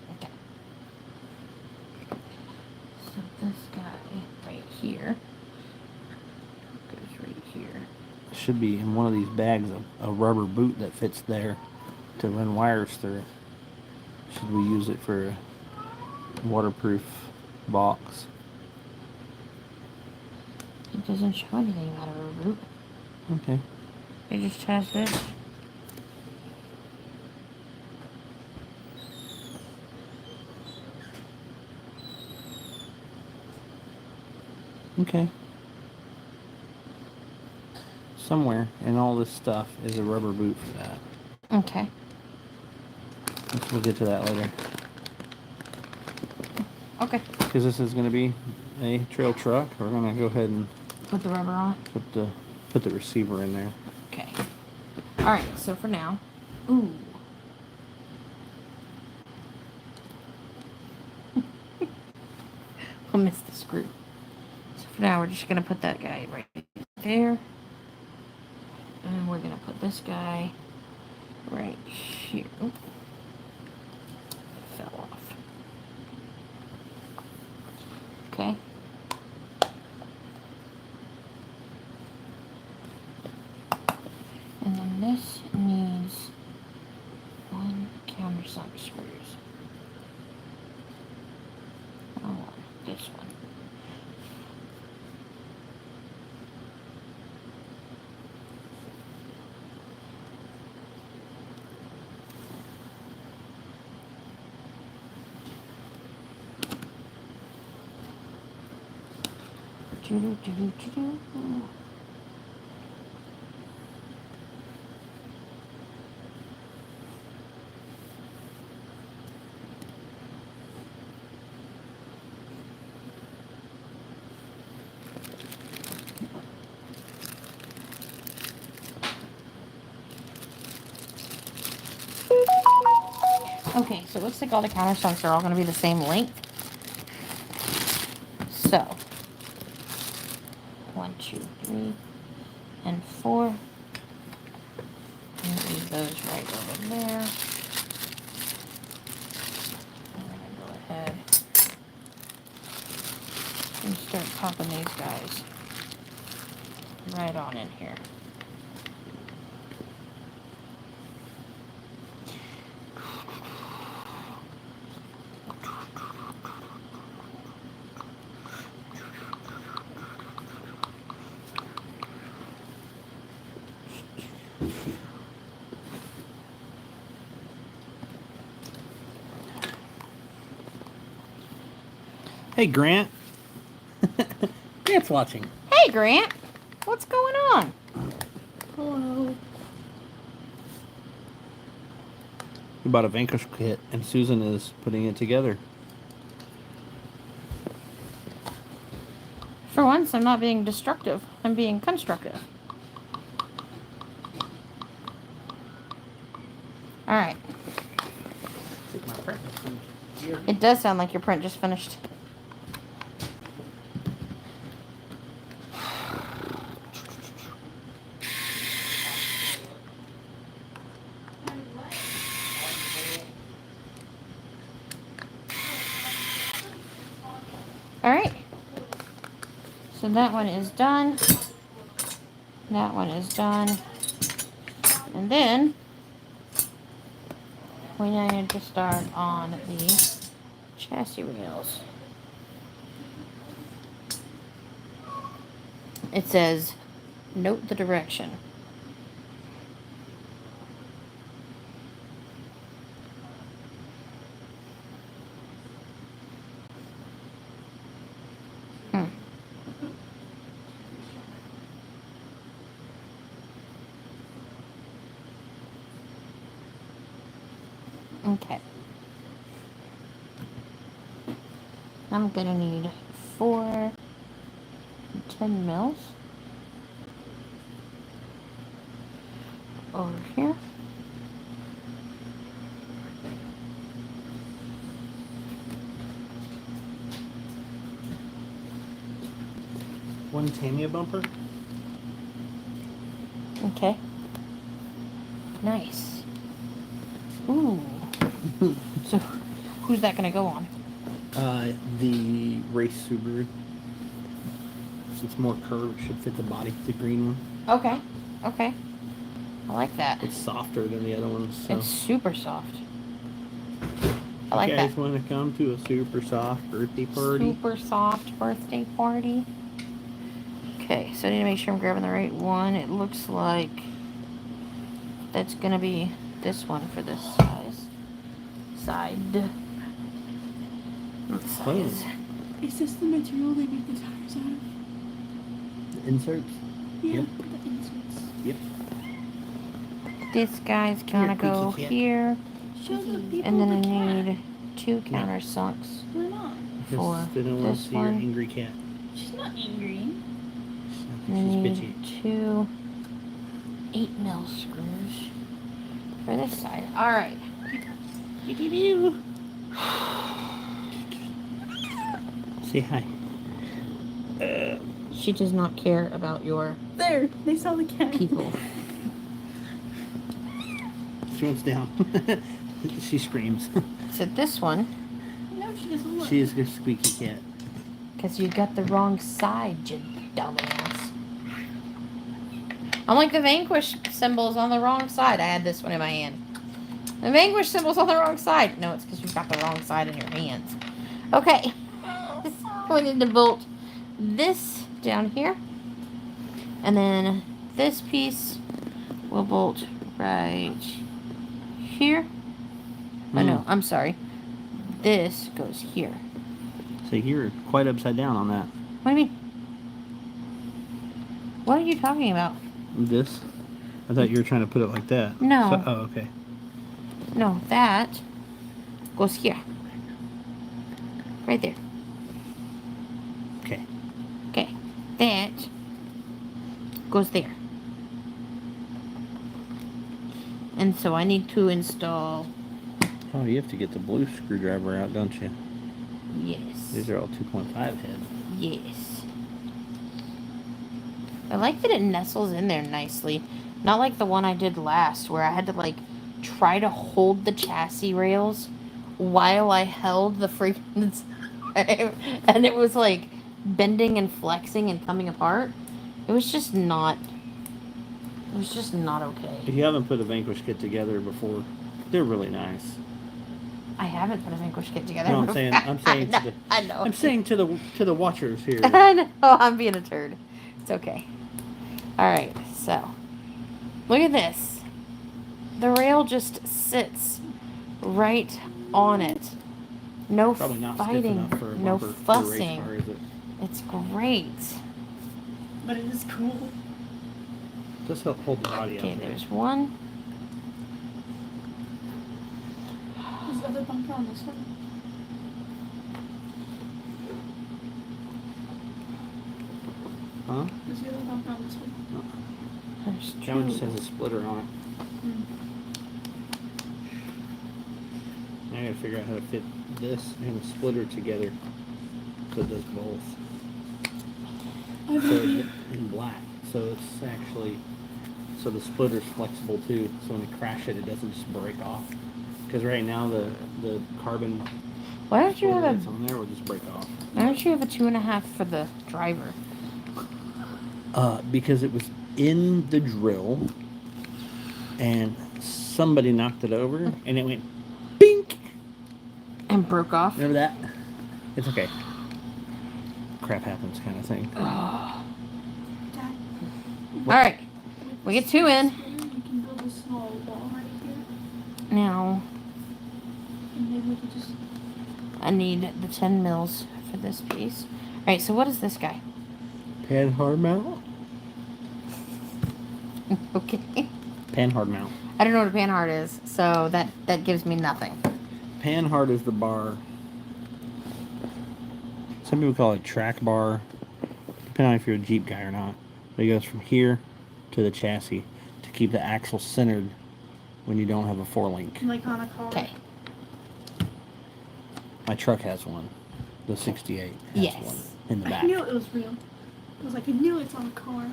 So this guy right here goes right here. Should be in one of these bags a rubber boot that fits there to run wires through. Should we use it for a waterproof box? It doesn't show anything about a rubber boot. Okay. It just has this. Okay. Somewhere in all this stuff is a rubber boot for that. Okay. We'll get to that later. Okay. Because this is going to be a trail truck, we're going to go ahead and Put the rubber on. put the receiver in there. Okay. Alright, so for now. Ooh. I missed the screw. So for now, we're just going to put that guy right there. And we're going to put this guy right here. Oop. Fell off. Okay. And then this needs 1 countersunk screws. Oh, this one. Okay, so it looks like all the countersunks are all going to be the same length. So, 1, 2, 3, and 4. And leave those right over there. I'm going to go ahead and start popping these guys right on in here. Hey, Grant. Grant's watching. Hey, Grant! What's going on? Hello. We bought a Vanquish kit, and Susan is putting it together. For once, I'm not being destructive. I'm being constructive. Alright. It does sound like your print just finished. Alright. So that one is done. That one is done. And then we need to start on the chassis rails. It says, note the direction. Okay. I'm gonna need 4 10 mils over here. One Tamiya bumper? Okay. Nice. Ooh. So, who's that gonna go on? The race Subaru. It's more curved, should fit the body, the green one. Okay. Okay. I like that. It's softer than the other ones. So. It's super soft. I You like guys that. want to come to a super soft birthday party? Super soft birthday party. Okay, so I need to make sure I'm grabbing the right one. It looks like that's gonna be this one for this size. What size? Is this the material they make the tires out of? The inserts? Yeah, Yep. the inserts. Yep. This guy's gonna Here, go Cookie Cat. here, Show the people and then I the cat. need 2 countersucks We're not. for Because they don't want this to see your one. angry cat. She's not angry. And I She's need bitchy. 2 8mm screws for this side. All right. Say hi. She does not care about your There, they saw the cat. people. She wants down. She screams. So this one, No, she doesn't look. She is a squeaky cat. because you got the wrong side, you dumbass. I'm like the Vanquish symbols on the wrong side. I had this one in my hand. The Vanquish symbol's on the wrong side. No, it's because you've got the wrong side in your hands. Okay. We need to bolt this down here. And then this piece will bolt right here. Oh, no, I'm sorry. This goes here. So you're quite upside down on that. What do you mean? What are you talking about? This? I thought you were trying to put it like that. No. So, oh, okay. No, that goes here. Right there. Okay. Okay. That goes there. And so I need to install... Oh, you have to get the blue screwdriver out, don't you? Yes. These are all 2.5 head. Yes. I like that it nestles in there nicely. Not like the one I did last where I had to like try to hold the chassis rails while I held the freaking and it was like bending and flexing and coming apart. It was just not okay. If you haven't put a Vanquish kit together before, they're really nice. I haven't put a Vanquish kit together. No, I'm saying I know. I'm saying to the watchers here. I know, I'm being a turd. It's okay. Alright, so look at this. The rail just sits right on it. No Probably not stiff fighting, enough for a no bumper for a race fussing. car, is it? It's great. But it is cool. Just help hold the body Okay, out there. there's one. There's the other bumper on this one. Huh? There's the other bumper on this one. There's That one two. just has a splitter on it. Now I gotta figure out how to fit this and a splitter together so it does both. I have So an it's idea. in black. So it's actually, so the splitter's flexible too. So when you crash it, it doesn't just break off. Because right now the carbon Why don't you splitter have that's a on there will just break off. why don't you have a 2.5 for the driver? Because it was in the drill and somebody knocked it over and it went bink. And broke off? Remember that? It's okay. Crap happens kind of thing. Oh. Dad, Alright. We get 2 in. you can build a small wall right here. Now And maybe we could just... I need the 10 mils for this piece. Alright, so what is this guy? Pan hard mount? Okay. Pan hard mount. I don't know what a panhard is, so that gives me nothing. Pan hard is the bar. Some people call it track bar, depending on if you're a Jeep guy or not. But it goes from here to the chassis to keep the axle centered when you don't have a 4-link. Like on a car. Okay. My truck has one. The 68 has Yes. one in the I back. knew it was real. I was like, I knew it's on a car.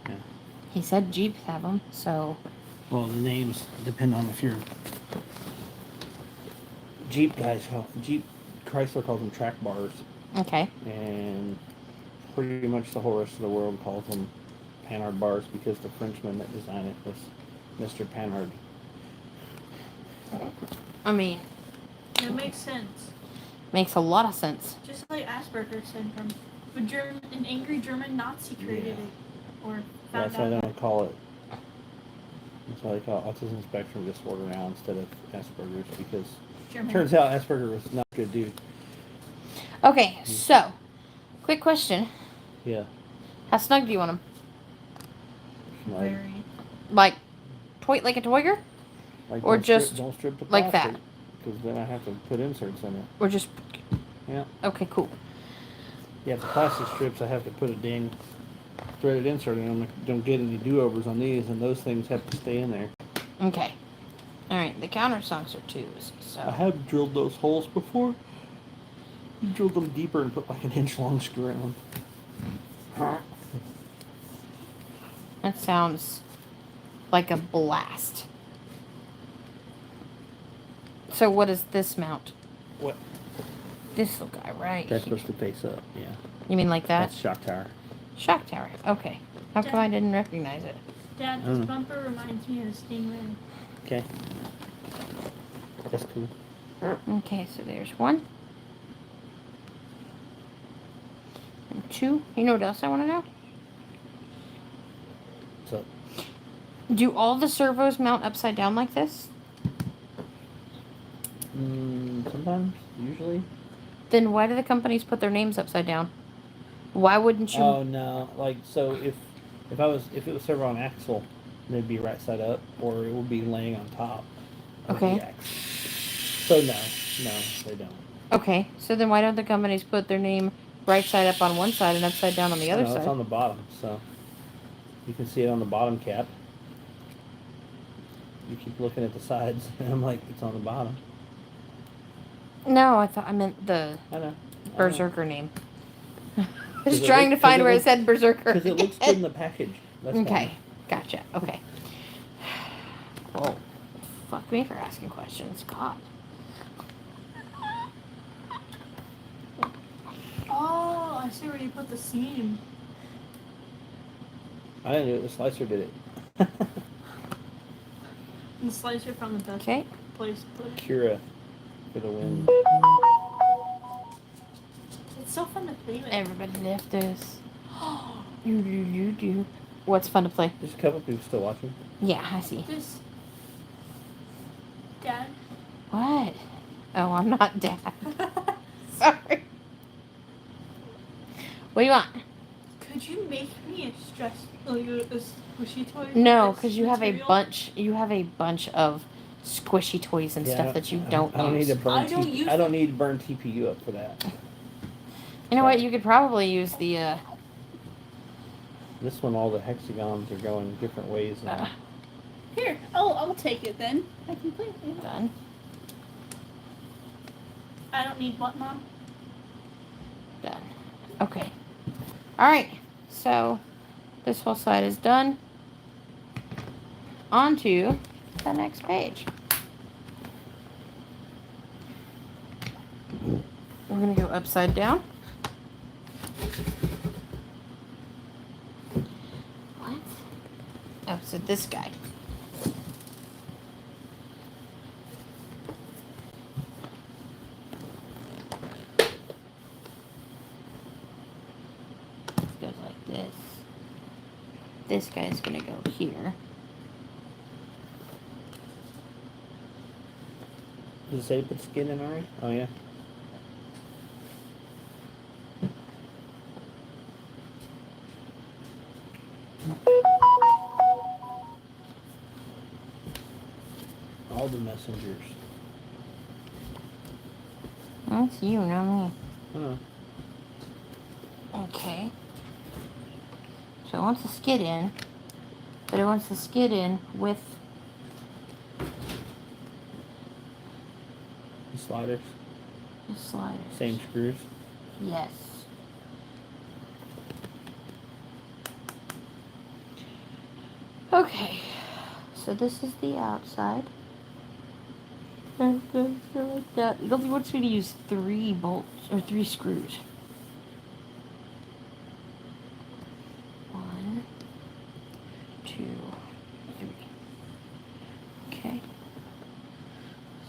Yeah. He said Jeeps have them, so Well, the names depend on if you're Jeep guys. Jeep Chrysler calls them track bars, okay. and pretty much the whole rest of the world calls them Panhard bars because the Frenchman that designed it was Mr. Panhard. I mean, That makes sense. makes a lot of sense. Just like Asperger's syndrome. But an angry German Nazi created Yeah. it. Or That's found why out. they don't call it. That's why they call it autism spectrum disorder now instead of Asperger's because German. turns out Asperger was not a good dude. Okay, so quick question: Yeah. how snug do you want them? Like, Very. Like, like a toiger, like or don't just strip, don't strip the like plastic, that? because then I have to put inserts in it. or just Yeah. okay? Cool. Yeah, if the plastic strips, I have to put a dang threaded insert in them. Don't get any do-overs on these, and those things have to stay in there. Okay. All right. The countersunks are twos, so I have drilled those holes before. Drilled them deeper and put like an inch-long screw in them. that sounds like a blast. So what is this mount? What? This little guy, right? That's here. supposed to face up. Yeah. You mean like that? That's shock tower. Shock tower. Okay. How come I didn't recognize it? Dad, I don't this know. bumper reminds me of a Stingray. Okay. That's cool. Okay, so there's one. And two. You know what else I want to know? So Do all the servos mount upside down like this? sometimes, usually. Then why do the companies put their names upside down? Why wouldn't you? Oh no! Like so, if it was servo on axle, they'd be right side up, or it would be laying on top of Okay. the axle. So no, they don't. Okay, so then why don't the companies put their name right side up on one side and upside down on the other No, side? it's on the bottom, so you can see it on the bottom cap. You keep looking at the sides, and I'm like, it's on the bottom. No, I meant the I know. Berserker name. I was 'Cause it trying to look- 'cause find it where it look- said Berserker. Because it looks good in the package. That's Okay, gotcha. Okay. Well, fuck me for asking questions. God. Oh, I see where you put the seam. I didn't do it. The slicer did it. And the slicer from the best Okay. place to put it. Cura for the win. It's so fun to play with. Everybody left us. Do. What's fun to play? There's a couple people still watching. Yeah, I see. This. Dad. What? Oh, I'm not Dad. Sorry. What do you want? Could you make me a squishy toy? No, with because you have a material? bunch. You have a bunch of squishy toys and stuff that you don't I don't use. need to burn. I don't use I don't them. need to burn TPU up for that. You know what? You could probably use the. This one, all the hexagons are going different ways now. Here. Oh, I'll take it then. I can play with it. Done. I don't need what, Mom? Done. Okay. All right. So this whole side is done. On to the next page. We're going to go upside down. What? Oh, so this guy. Goes like this. This guy is going to go here. Does it say put skin in already? Oh yeah. All the messengers. That's you, not me. Huh. Okay. So it wants the skid in, but it wants the skid in with The sliders. the sliders. Same screws. Yes. Okay, so this is the outside. Like that. It only wants me to use 3 bolts, or 3 screws. 1, 2, 3. Okay.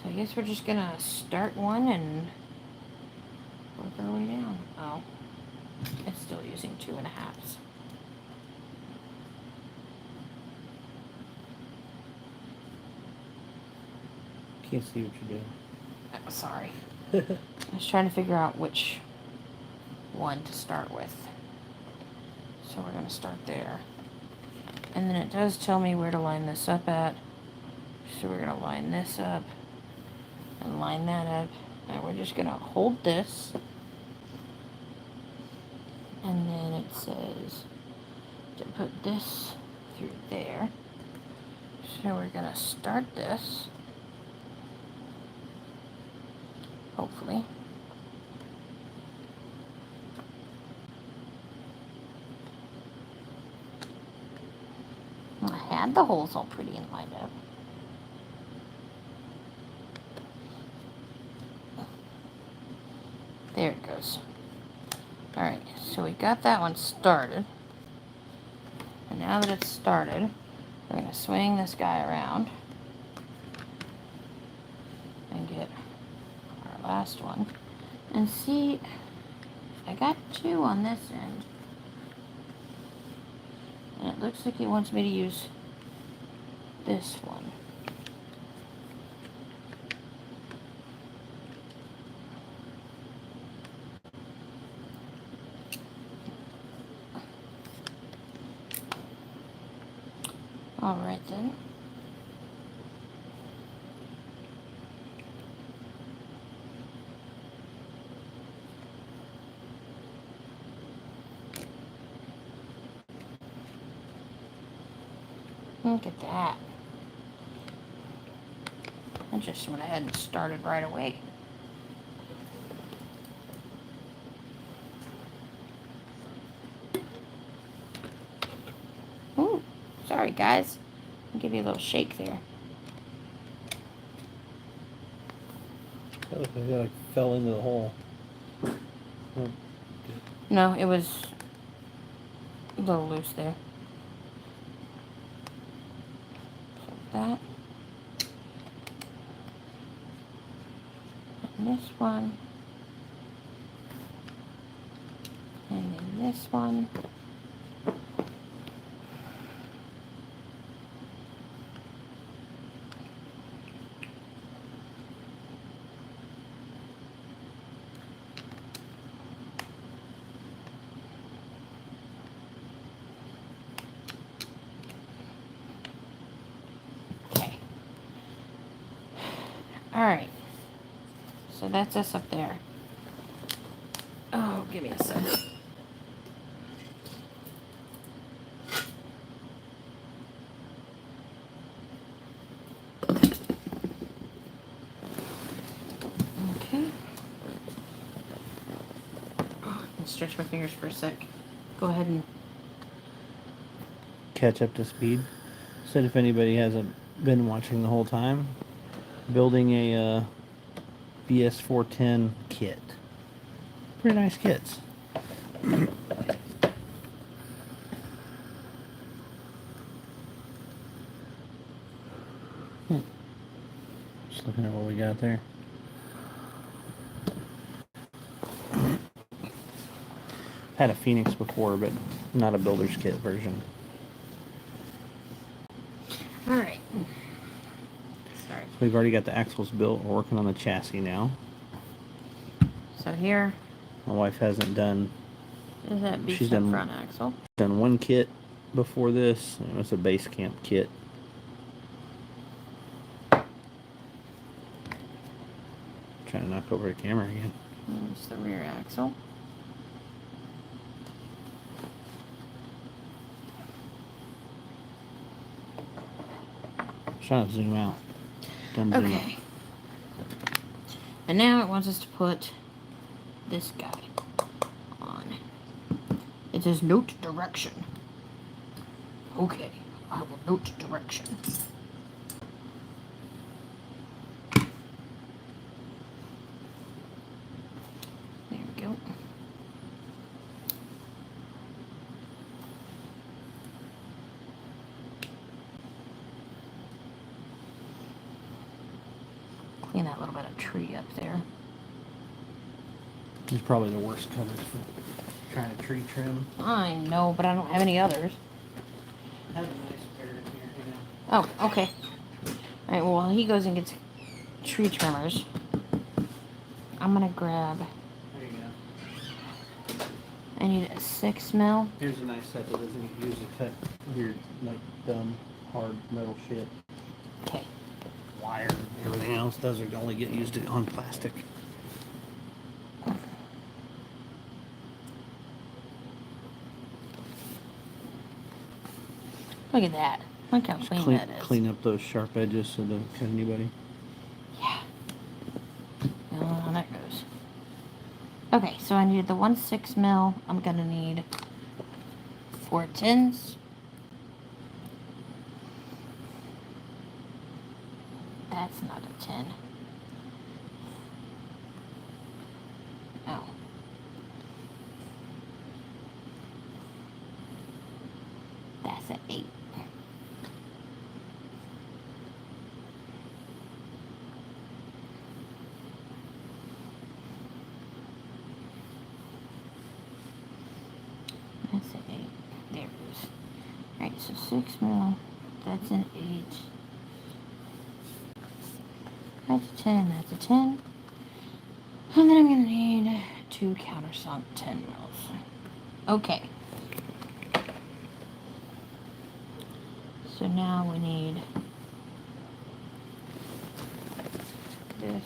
So I guess we're just gonna start one and work our way down. Oh, it's still using 2.5s. Can't see what you're doing. Oh, sorry. I was trying to figure out which one to start with. So we're gonna start there. And then it does tell me where to line this up at. So we're gonna line this up and line that up. And we're just gonna hold this. And then it says to put this through there. So we're gonna start this. Hopefully. I had the holes all pretty and lined up. There it goes. Alright, so we got that one started. And now that it's started, we're going to swing this guy around and get our last one. And see, I got 2 on this end. And it looks like it wants me to use this one. Alright then. Look at that. I just went ahead and started right away. Ooh, sorry guys. I'll give you a little shake there. That looked like it like fell into the hole. Oh, No, it was a little loose there. So that. And this one. And then this one. Okay. Alright. So that's us up there. Oh, give me a second. Okay. I'll stretch my fingers for a sec. Go ahead and... catch up to speed. Said if anybody hasn't been watching the whole time, building a VS-410 kit. Pretty nice kits. Just looking at what we got there. Had a Phoenix before, but not a builder's kit version. Alright. Sorry. We've already got the axles built. We're working on the chassis now. So here My wife hasn't done. is that She's beast done- front axle. Done one kit before this. It was a base camp kit. Trying to knock over the camera again. It's the rear axle. Trying to zoom out. Done zoom Okay. And now it wants us to put this guy on. It says note direction. Okay. I will note direction. There we go. Clean that little bit of tree up there. It's probably the worst colors for trying to tree trim. I know, but I don't have any others. I have a nice pair in here, you know. Oh, okay. Alright, well, while he goes and gets tree trimmers, I'm gonna grab, There you go. I need a 6 mil. Here's a nice set that doesn't get used to cut weird, like dumb, hard metal shit. Okay. Wire and everything else. Those are only get used on plastic. Look at that. Look how clean that is. Clean up those sharp edges so they don't cut anybody. Yeah. Oh, that goes. Okay, so I needed the 1/6 mil. I'm gonna need 4 tins. That's not a 10. Oh. That's an 8. That's an 8. There it goes. Alright, so 6 mil. That's an 8. That's a 10. That's a 10. And then I'm going to need 2 countersunk 10 mils. Okay. So now we need this.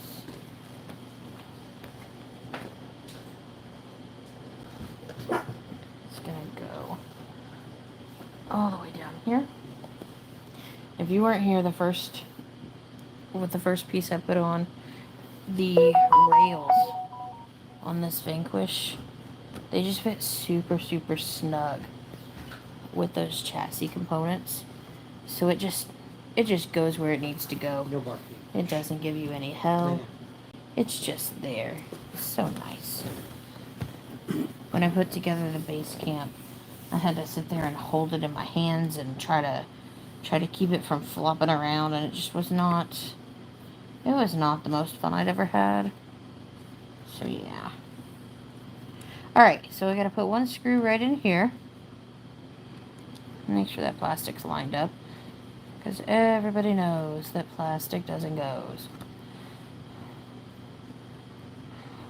It's going to go all the way down here. If you weren't here with the first piece I put on, the rails on this Vanquish, they just fit super, super snug with those chassis components. So it just goes where it needs to go. Go bark. It doesn't give you any hell. It's just there. It's so nice. When I put together the base camp, I had to sit there and hold it in my hands and try to keep it from flopping around, and it just was not the most fun I'd ever had. So yeah. Alright, so we gotta put one screw right in here. Make sure that plastic's lined up, because everybody knows that plastic doesn't goes.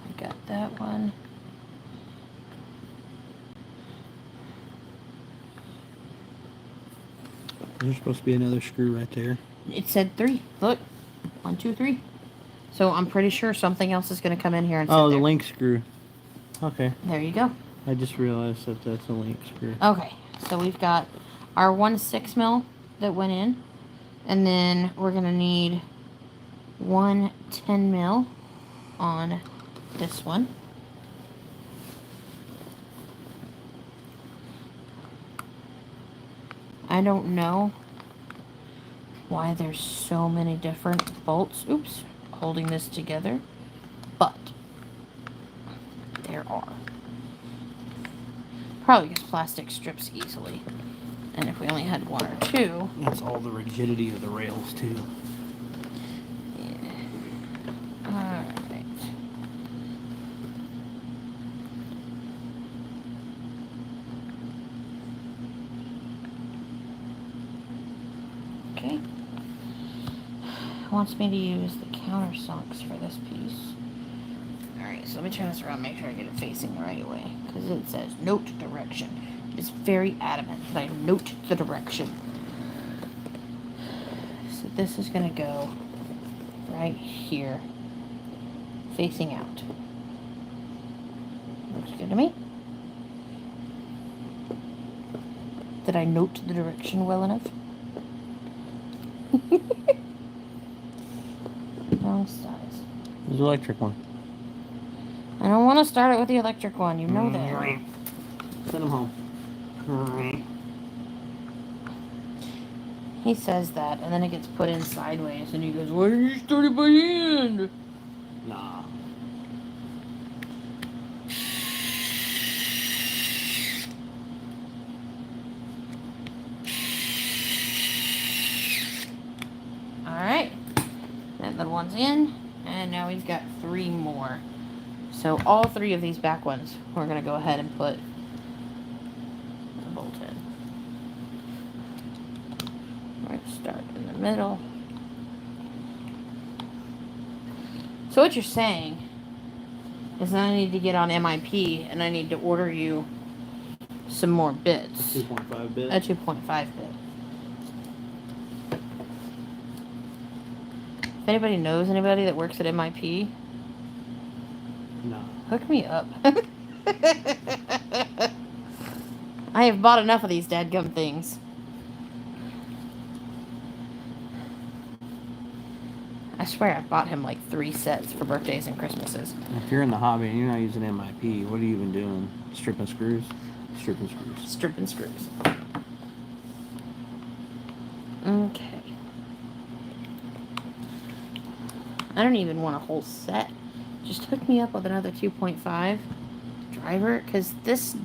I got that one. There's supposed to be another screw right there. It said 3. Look. 1, 2, 3. So I'm pretty sure something else is going to come in here and sit Oh, the there. link screw. Okay. There you go. I just realized that that's a link screw. Okay. So we've got our 1/6 mil that went in. And then we're going to need 1 10 mil on this one. I don't know why there's so many different bolts, holding this together, but there are. Probably because plastic strips easily, and if we only had 1 or 2. That's all the rigidity of the rails too. Yeah. Alright. Okay. Wants me to use the countersunks for this piece. Alright, so let me turn this around, make sure I get it facing the right way. Because it says note direction. It is very adamant that I note the direction. So this is going to go right here, facing out. Looks good to me. Did I note the direction well enough? Wrong size. There's the electric one. I don't want to start it with the electric one. You know that. Send them home. He says that, and then it gets put in sideways, and he goes, "Why didn't you start it by hand?" Nah. Alright. That little one's in, and now we've got 3 more. So all 3 of these back ones, we're going to go ahead and put a bolt in. We're going to start in the middle. So what you're saying is that I need to get on MIP, and I need to order you some more bits. A 2.5 bit? A 2.5 bit. If anybody knows anybody that works at MIP, No. hook me up. I have bought enough of these dadgum things. I swear I've bought him like 3 sets for birthdays and Christmases. If you're in the hobby and you're not using MIP, what are you even doing? Stripping screws? Stripping screws. Stripping screws. Okay. I don't even want a whole set. Just hook me up with another 2.5 driver, because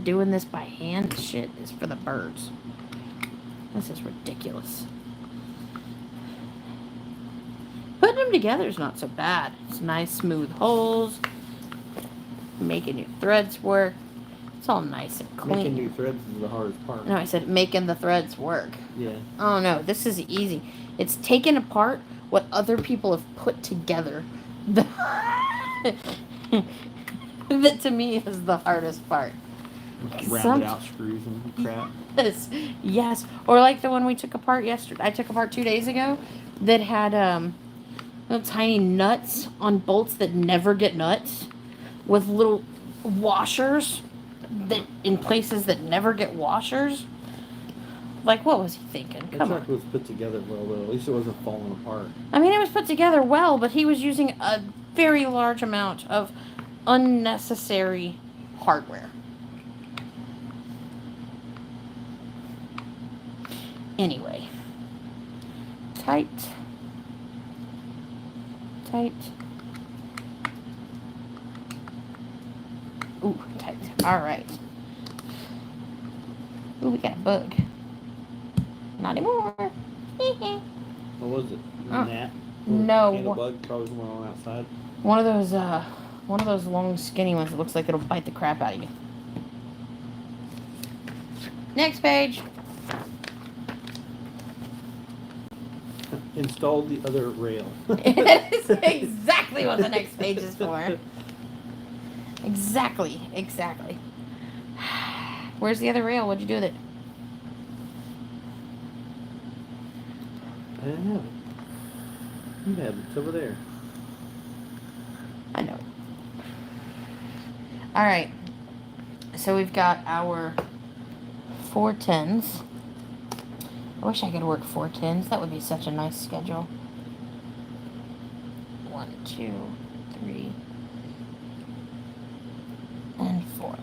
doing this by hand shit is for the birds. This is ridiculous. Putting them together is not so bad. It's nice smooth holes. Making your threads work. It's all nice and clean. Making new threads is the hardest part. No, I said making the threads work. Yeah. Oh no, this is easy. It's taking apart what other people have put together. That to me is the hardest part. Rounded out screws and crap. Yes. Or like the one we took apart yesterday. I took apart 2 days ago that had little tiny nuts on bolts that never get nuts, with little washers that in places that never get washers. Like, what was he thinking? The Come truck on. was put together well, though. At least it wasn't falling apart. I mean, it was put together well, but he was using a very large amount of unnecessary hardware. Anyway. Tight. Tight. Ooh, tight. Alright. Ooh, we got a bug. Not anymore. What was it? Uh, Gnat? no. Candle bug? Probably someone on outside. One of those long skinny ones that looks like it'll bite the crap out of you. Next page. Installed the other rail. It is exactly what the next page is for. Exactly. Where's the other rail? What'd you do with it? I didn't have it. You have it. It's over there. I know. Alright. So we've got our 410s. I wish I could work 410s. That would be such a nice schedule. 1, 2, 3, and 4.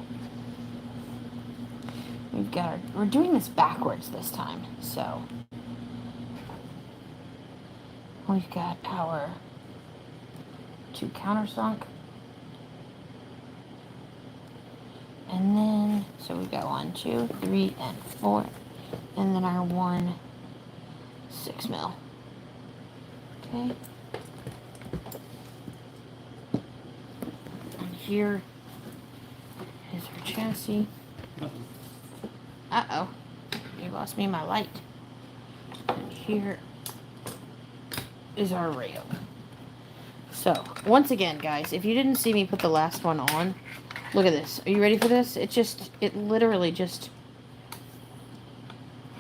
We're doing this backwards this time, so we've got our 2 countersunk, and then so we've got 1, 2, 3, and 4, and then our 1 6mm. Okay, and here is our chassis. Uh-oh. You lost me my light. And here is our rail. So, once again, guys, if you didn't see me put the last one on, look at this. Are you ready for this? It literally just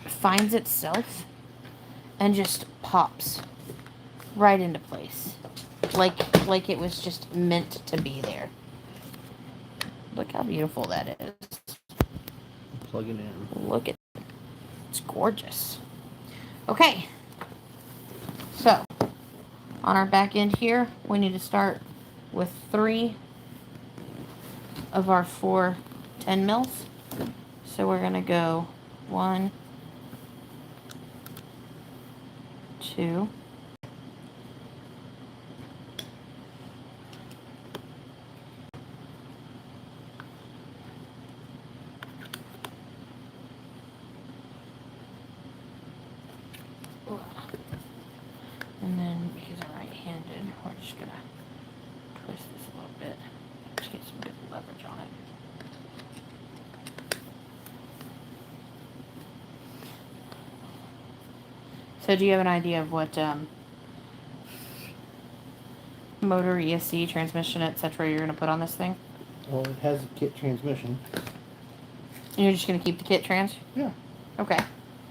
finds itself and just pops right into place. Like it was just meant to be there. Look how beautiful that is. Plug it in. Look at it. It's gorgeous. Okay. So, on our back end here, we need to start with 3 of our 4 10mm. So we're going to go 1, 2. And then, because I'm right-handed, we're just going to twist this a little bit to get some good leverage on it. So do you have an idea of what motor, ESC, transmission, etc. you're going to put on this thing? Well, it has a kit transmission. And you're just going to keep the kit trans? Yeah. Okay.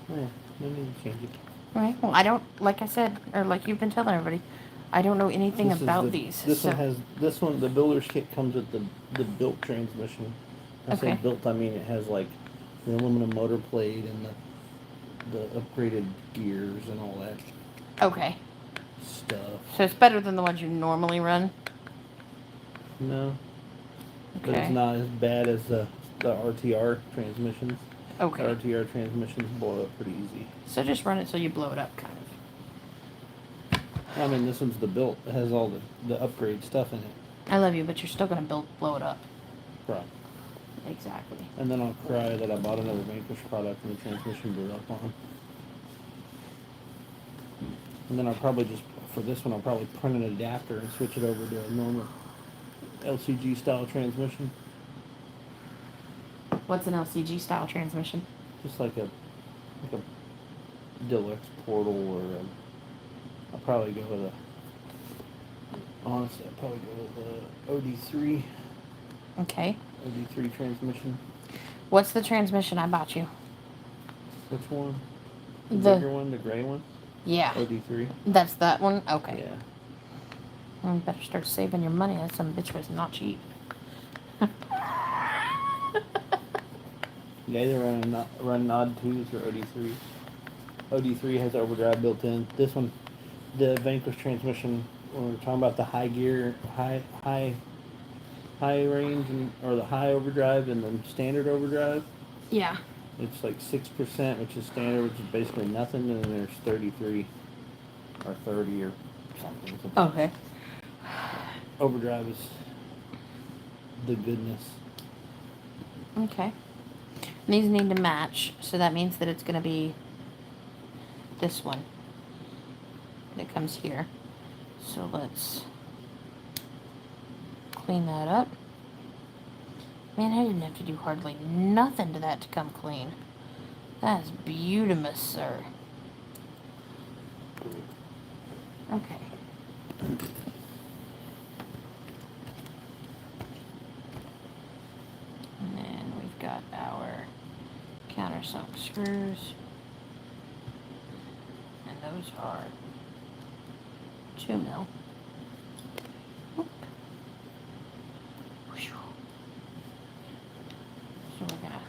Yeah, no need to change it. Okay. Well, I don't, like I said, or like you've been telling everybody, I don't know anything about these. This one, the builder's kit comes with the built transmission. I say Okay. built, I mean it has like the aluminum motor plate and the upgraded gears and all that Okay. stuff. So it's better than the ones you normally run? No, but Okay. it's not as bad as the RTR transmissions. Okay. The RTR transmissions blow up pretty easy. So just run it so you blow it up, kind of. I mean, this one's the built. It has all the upgrade stuff in it. I love you, but you're still going to blow it up. Right. Exactly. And then I'll cry that I bought another Vanquish product and the transmission blew up on. And then I'll probably just, for this one, I'll probably print an adapter and switch it over to a normal LCG style transmission. What's an LCG style transmission? Just like a deluxe portal or I'll probably go with honestly, I'll probably go with a OD3. Okay. OD3 transmission. What's the transmission I bought you? Which one? The bigger one, the gray one? Yeah. OD3. That's that one? Okay. Yeah. Well, you better start saving your money. That some bitch was not cheap. You either run Nod 2s or OD3s. OD3 has overdrive built in. This one, the Vanquish transmission, when we're talking about the high gear, high range, or the high overdrive and the standard overdrive, Yeah. it's like 6%, which is standard, which is basically nothing, and then there's 33 or 30 or something. Okay. Overdrive is the goodness. Okay. And these need to match, so that means that it's going to be this one that comes here. So let's clean that up. Man, I didn't have to do hardly nothing to that to come clean. That is beautiful, sir. Okay. And then we've got our countersunk screws. And those are 2 mil. Whoop. Whew. So we're gonna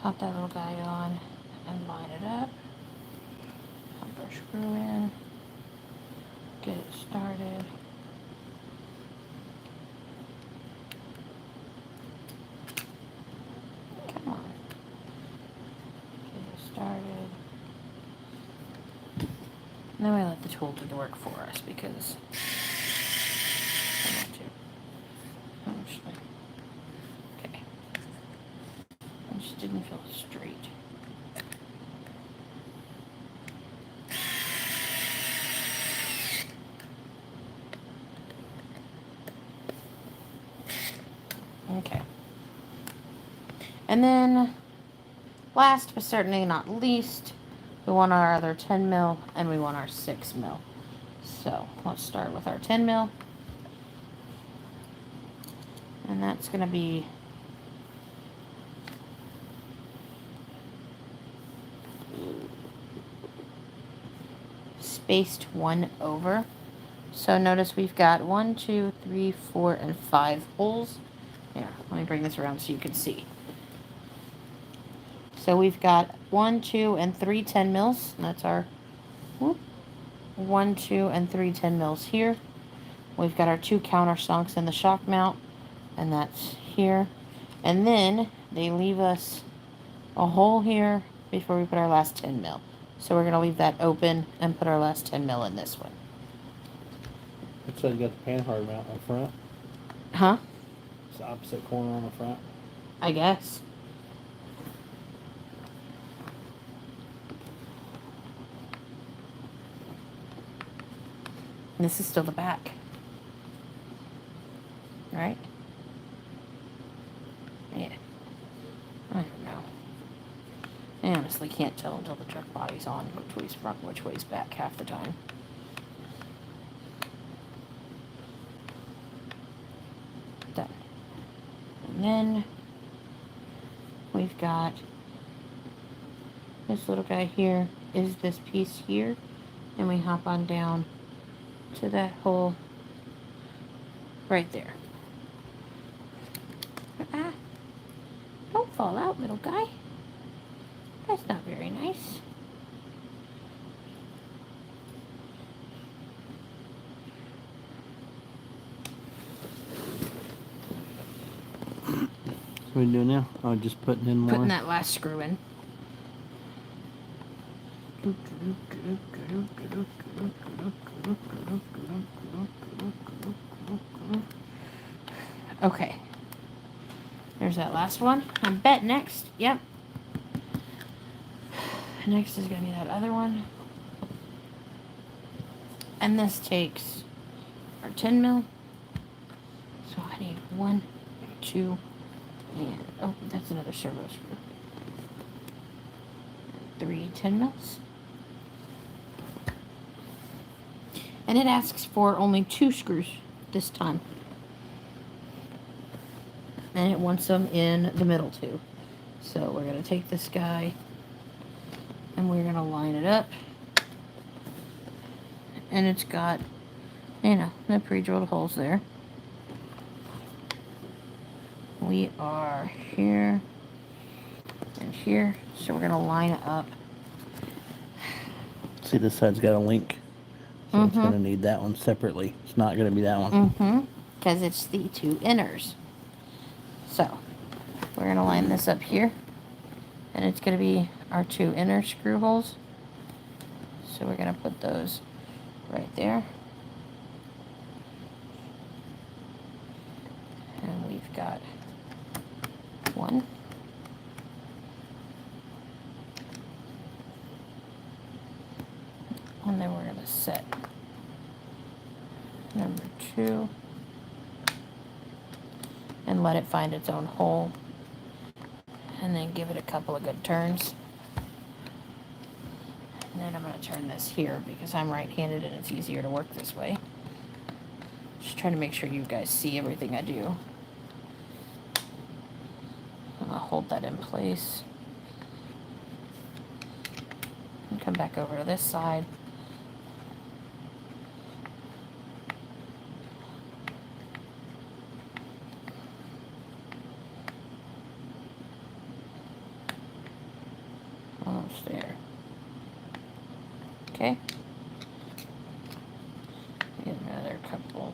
pop that little guy on and line it up. Pop our screw in. Get it started. Come on. Get it started. And then we let the tool do the work for us because I want to. Actually. Okay. I just didn't feel straight. Okay. And then, last but certainly not least, we want our other 10 mil and we want our 6 mil. So, let's start with our 10 mil. And that's going to be spaced 1 over. So notice we've got 1, 2, 3, 4, and 5 holes. Here, let me bring this around so you can see. So we've got 1, 2, and 3 10 mils. And that's our 1, 2, and 3 10 mils here. We've got our 2 countersunks in the shock mount, and that's here. And then they leave us a hole here before we put our last 10 mil. So we're going to leave that open and put our last 10 mil in this one. Looks like you got the panhard mount on the front. Huh? It's the opposite corner on the front. I guess. And this is still the back. Right? Yeah. I don't know. I honestly can't tell until the truck body's on which way's front, which way's back half the time. Done. And then we've got this little guy here is this piece here, and we hop on down to that hole right there. Ah, don't fall out, little guy. That's not very nice. What are you doing now? Oh, just putting in more. Putting that last screw in. Okay. There's that last one. I bet next, yep. Next is going to be that other one. And this takes our 10 mil. So I need 1, 2, and oh, that's another servo screw. 3 10 mils. And it asks for only 2 screws this time. And it wants them in the middle too. So we're going to take this guy and we're going to line it up. And it's got, you know, the pre-drilled holes there. We are here and here. So we're going to line it up. See, this side's got a link. So it's going to need that one separately. It's not going to be that one. Because it's the 2 inners. So, we're going to line this up here. And it's going to be our 2 inner screw holes. So we're going to put those right there. And we've got 1. And then we're going to set number 2. And let it find its own hole. And then give it a couple of good turns. And then I'm going to turn this here because I'm right-handed and it's easier to work this way. Just trying to make sure you guys see everything I do. I'm going to hold that in place. And come back over to this side. Almost there. Okay. Get another couple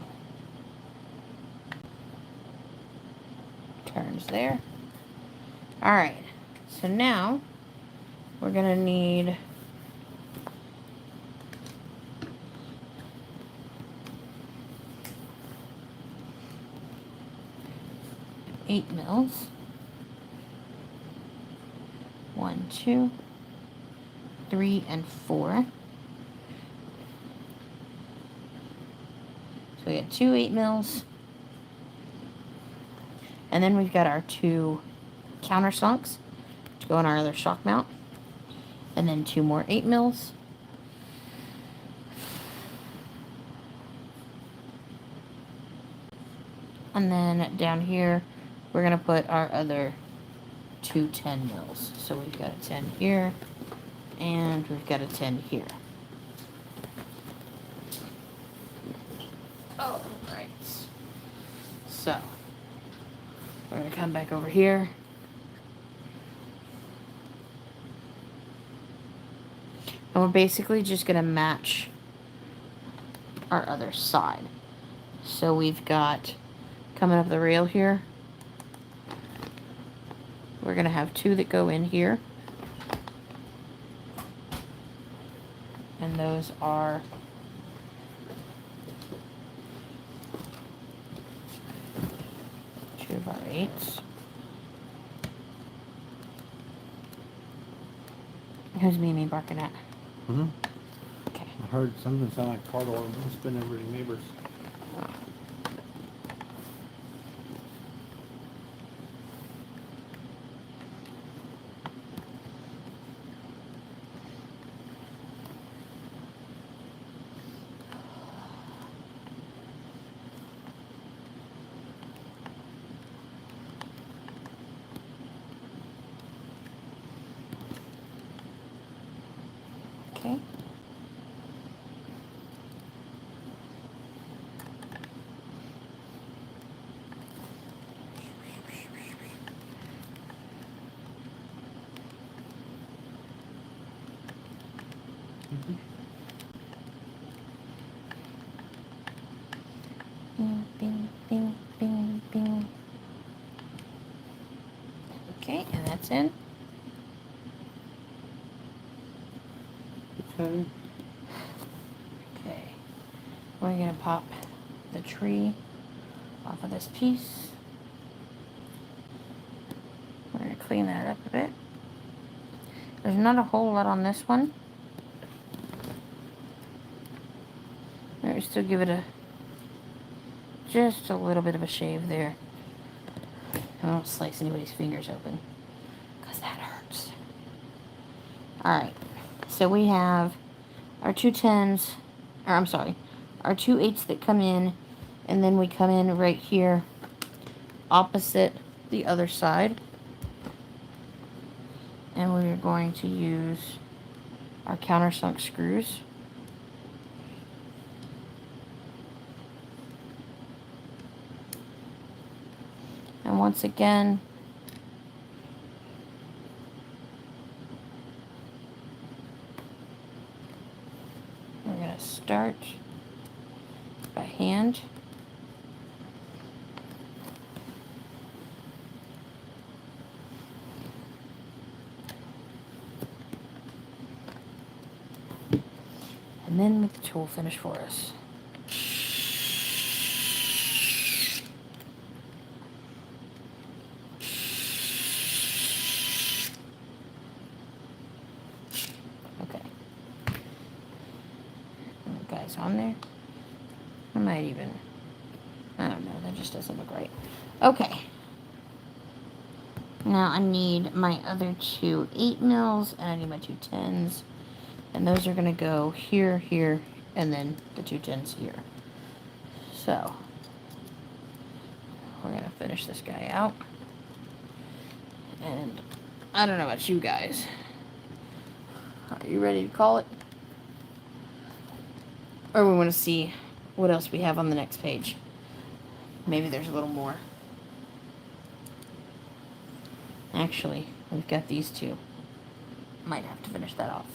turns there. Alright. So now we're going to need eight mils. 1, 2, 3, and 4. So we got 2 8 mils. And then we've got our 2 countersunks to go on our other shock mount. And then 2 more 8 mils. And then down here, we're going to put our other 2 10 mils. So we've got a 10 here, and we've got a 10 here. All right. So we're going to come back over here. And we're basically just going to match our other side. So we've got, coming up the rail here, we're going to have 2 that go in here. those are 2 of our 8s. Who's Mimi barking at? Mm-hmm. Okay. I heard something sound like car door. It's been over to neighbors. Okay. Mm-hmm. Bing, bing, bing, bing, bing. Okay, and that's in. Okay. Okay. We're going to pop the tree off of this piece. We're going to clean that up a bit. There's not a whole lot on this one. Maybe still give it just a little bit of a shave there. I don't slice anybody's fingers open, because that hurts. Alright, so we have our 2 10s, or I'm sorry, our 2 8s that come in, and then we come in right here, opposite the other side. And we're going to use our countersunk screws. And once again, we're going to start by hand. And then let the tool finish for us. Okay. Guys on there. I might even, I don't know, that just doesn't look right. Okay. Now I need my other 2 8mm, and I need my 2 10s. And those are going to go here, here, and then the 2 10s here. So, we're going to finish this guy out. And I don't know about you guys. Are you ready to call it? Or we want to see what else we have on the next page. Maybe there's a little more. Actually, we've got these 2. Might have to finish that off.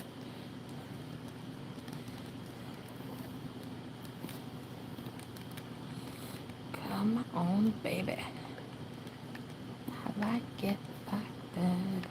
Come on, baby. I like it like that.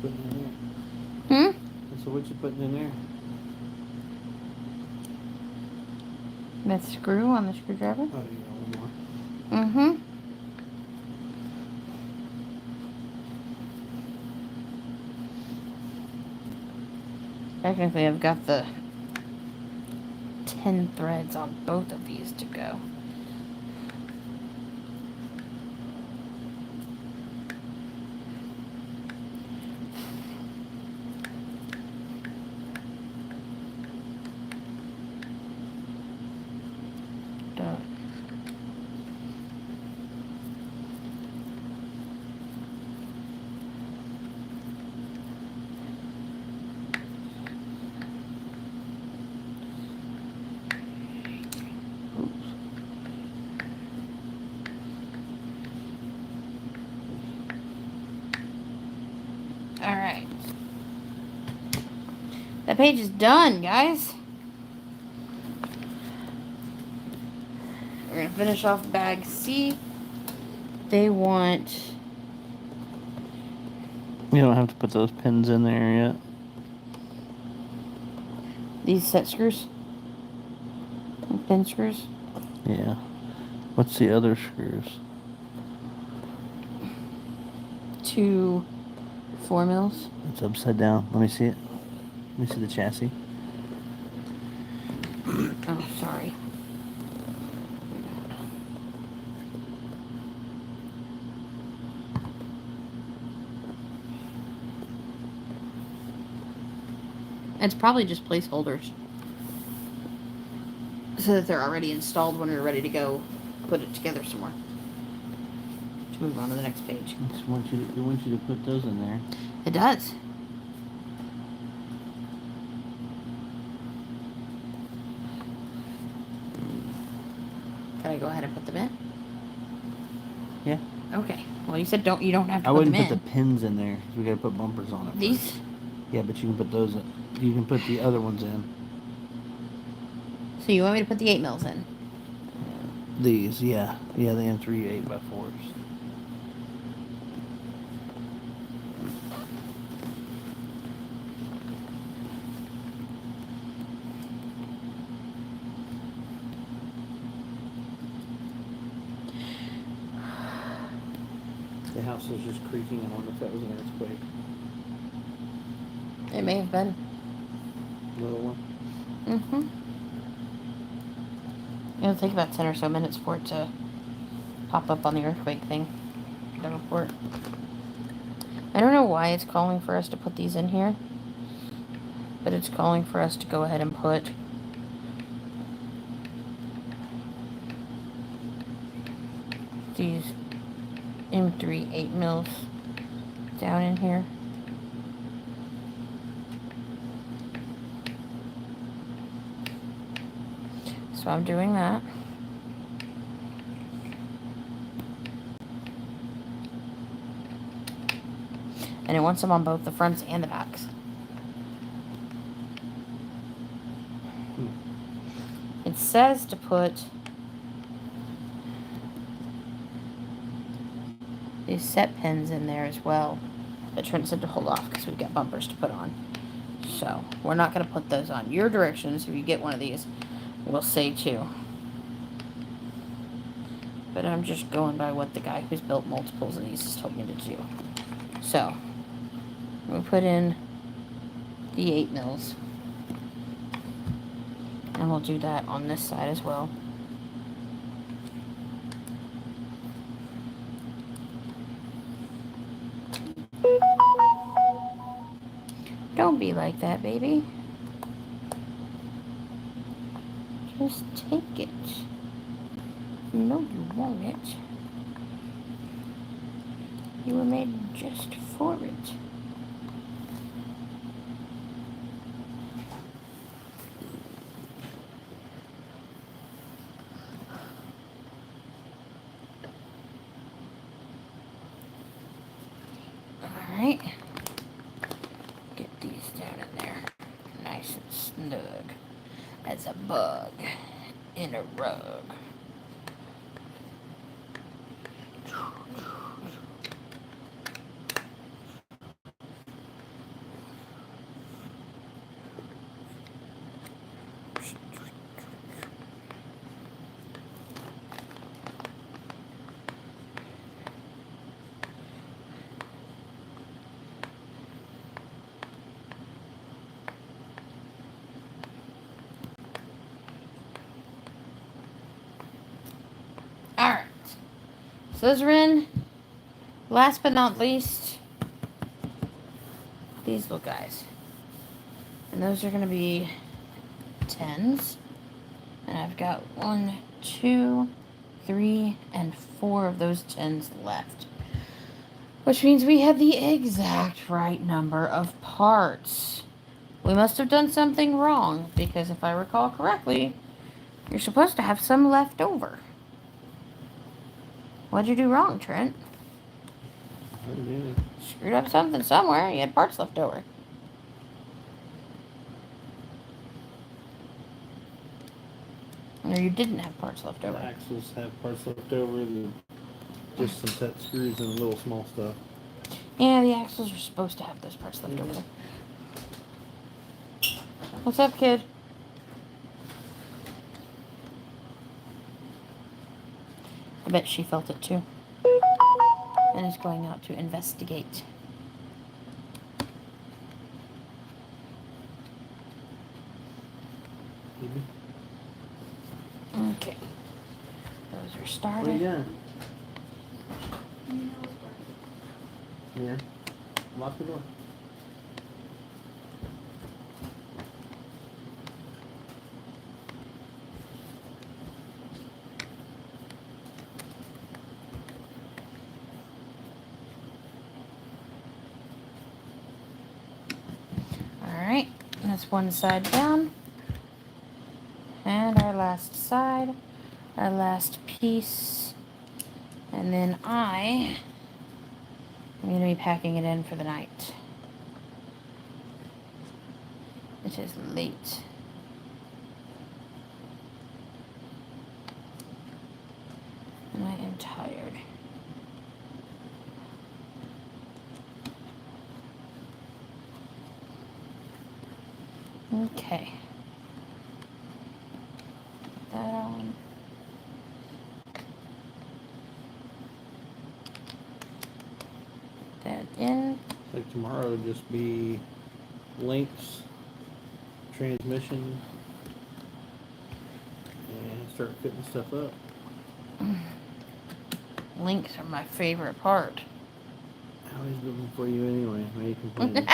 Putting in there. Hmm? So what you putting in there? That screw on the screwdriver? Oh, you got one more. Mm-hmm. Technically, I've got the 10 threads on both of these to go. Done. Alright. That page is done, guys. We're going to finish off bag C. They want... You don't have to put those pins in there yet. these set screws. Pin screws. Yeah. What's the other screws? 2 4 mils. It's upside down. Let me see it. Let me see the chassis. Oh, sorry. It's probably just placeholders, so that they're already installed when you're ready to go put it together some more. To move on to the next page. It wants you to put those in there. It does. Can I go ahead and put them in? Yeah. Okay. Well, you said you don't have to I put them wouldn't put in. the pins in there. We gotta put bumpers on it. These? First. Yeah, but you can put those in. You can put the other ones in. So you want me to put the 8 mils in? These, yeah. Yeah, the M3 8x4s. The house was just creaking. I wonder if that was an earthquake. It may have been. Little one. Mm-hmm. It'll take about 10 or so minutes for it to pop up on the earthquake thing. The report. I don't know why it's calling for us to put these in here, but it's calling for us to go ahead and put these M3 8 mils down in here. So I'm doing that. And it wants them on both the fronts and the backs. It says to put these set pins in there as well. But Trent said to hold off because we've got bumpers to put on. So we're not going to put those on. Your directions, if you get one of these, will say to. But I'm just going by what the guy who's built multiples of these has told me to do. So we'll put in the 8 mils. And we'll do that on this side as well. Don't be like that, baby. Just take it. No, you won't it. You were made just for it. Alright. Get these down in there. Nice and snug. As a bug in a rug. So those are in. Last but not least, these little guys. And those are going to be 10s. And I've got 1, 2, 3, and 4 of those 10s left. Which means we have the exact right number of parts. We must have done something wrong, because if I recall correctly, you're supposed to have some left over. What'd you do wrong, Trent? Screwed up something somewhere. You had parts left over. Or you didn't have parts left over. The axles have parts left over, and just some set screws and a little small stuff. Yeah, the axles are supposed to have those parts left over. What's up, kid? I bet she felt it too. And is going out to investigate. Okay. Those are started. What are you doing? Yeah. Lock the door. Alright. That's one side down. And our last side. Our last piece. And then I'm going to be packing it in for the night. It is late. And I am tired. Okay. Put that on. Put that in. Like tomorrow would just be links, transmission, and start fitting stuff up. Links are my favorite part. Always looking for you anyway. Why are you complaining?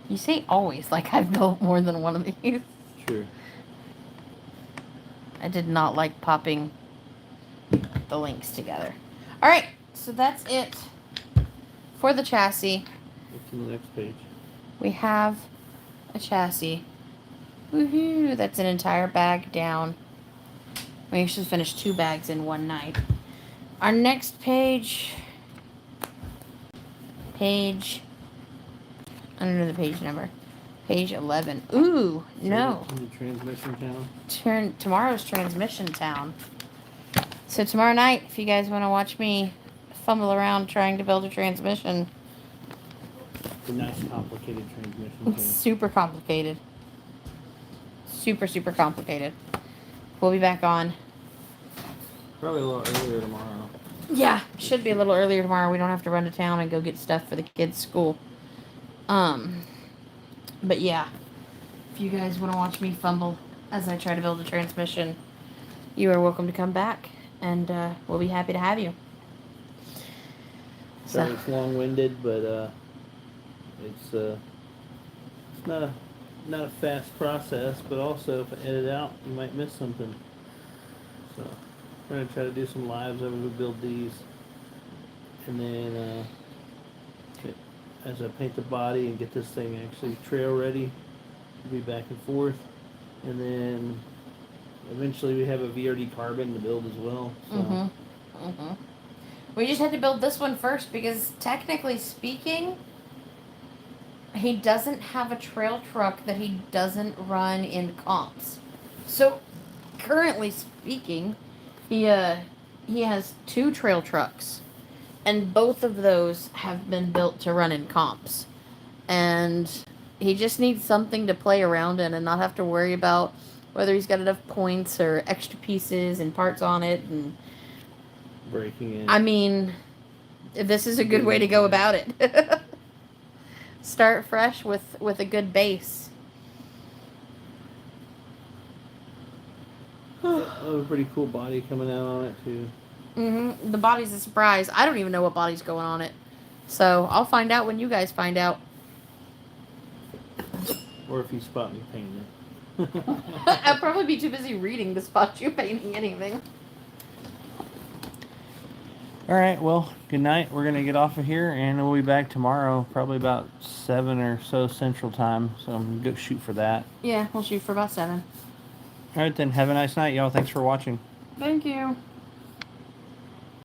You say always, like I've built more than one of these. Sure. I did not like popping the links together. Alright, so that's it for the chassis. What's on the next page? We have a chassis. Woohoo! That's an entire bag down. We actually finished 2 bags in one night. Our next page... I don't know the page number. Page 11. Ooh, no. In the transmission town? Tomorrow's transmission town. So tomorrow night, if you guys want to watch me fumble around trying to build a transmission. It's a nice complicated transmission It's town. super complicated. Super, super complicated. We'll be back on. Probably a little earlier tomorrow. Yeah, should be a little earlier tomorrow. We don't have to run to town and go get stuff for the kids' school. But yeah, if you guys want to watch me fumble as I try to build a transmission, you are welcome to come back, and we'll be happy to have you. Sorry, it's long-winded, but it's not a fast process. But also, if I edit out, you might miss something. So, I'm gonna try to do some lives over we build these, and then as I paint the body and get this thing actually trail ready, we'll be back and forth, and then eventually we have a VRD carbon to build as well. So. We just had to build this one first because technically speaking, he doesn't have a trail truck that he doesn't run in comps. So currently speaking, he has 2 trail trucks, and both of those have been built to run in comps. And he just needs something to play around in and not have to worry about whether he's got enough points or extra pieces and parts on it. And Breaking in. I mean, this is a good way to go about it. Start fresh with a good base. Oh, a pretty cool body coming out on it too. The body's a surprise. I don't even know what body's going on it. So I'll find out when you guys find out. Or if you spot me painting it. I'd probably be too busy reading to spot you painting anything. All right, well, good night. We're going to get off of here, and we'll be back tomorrow, probably about 7 or so Central Time. So I'm going to go shoot for that. Yeah, we'll shoot for about 7. All right, then. Have a nice night, y'all. Thanks for watching. Thank you.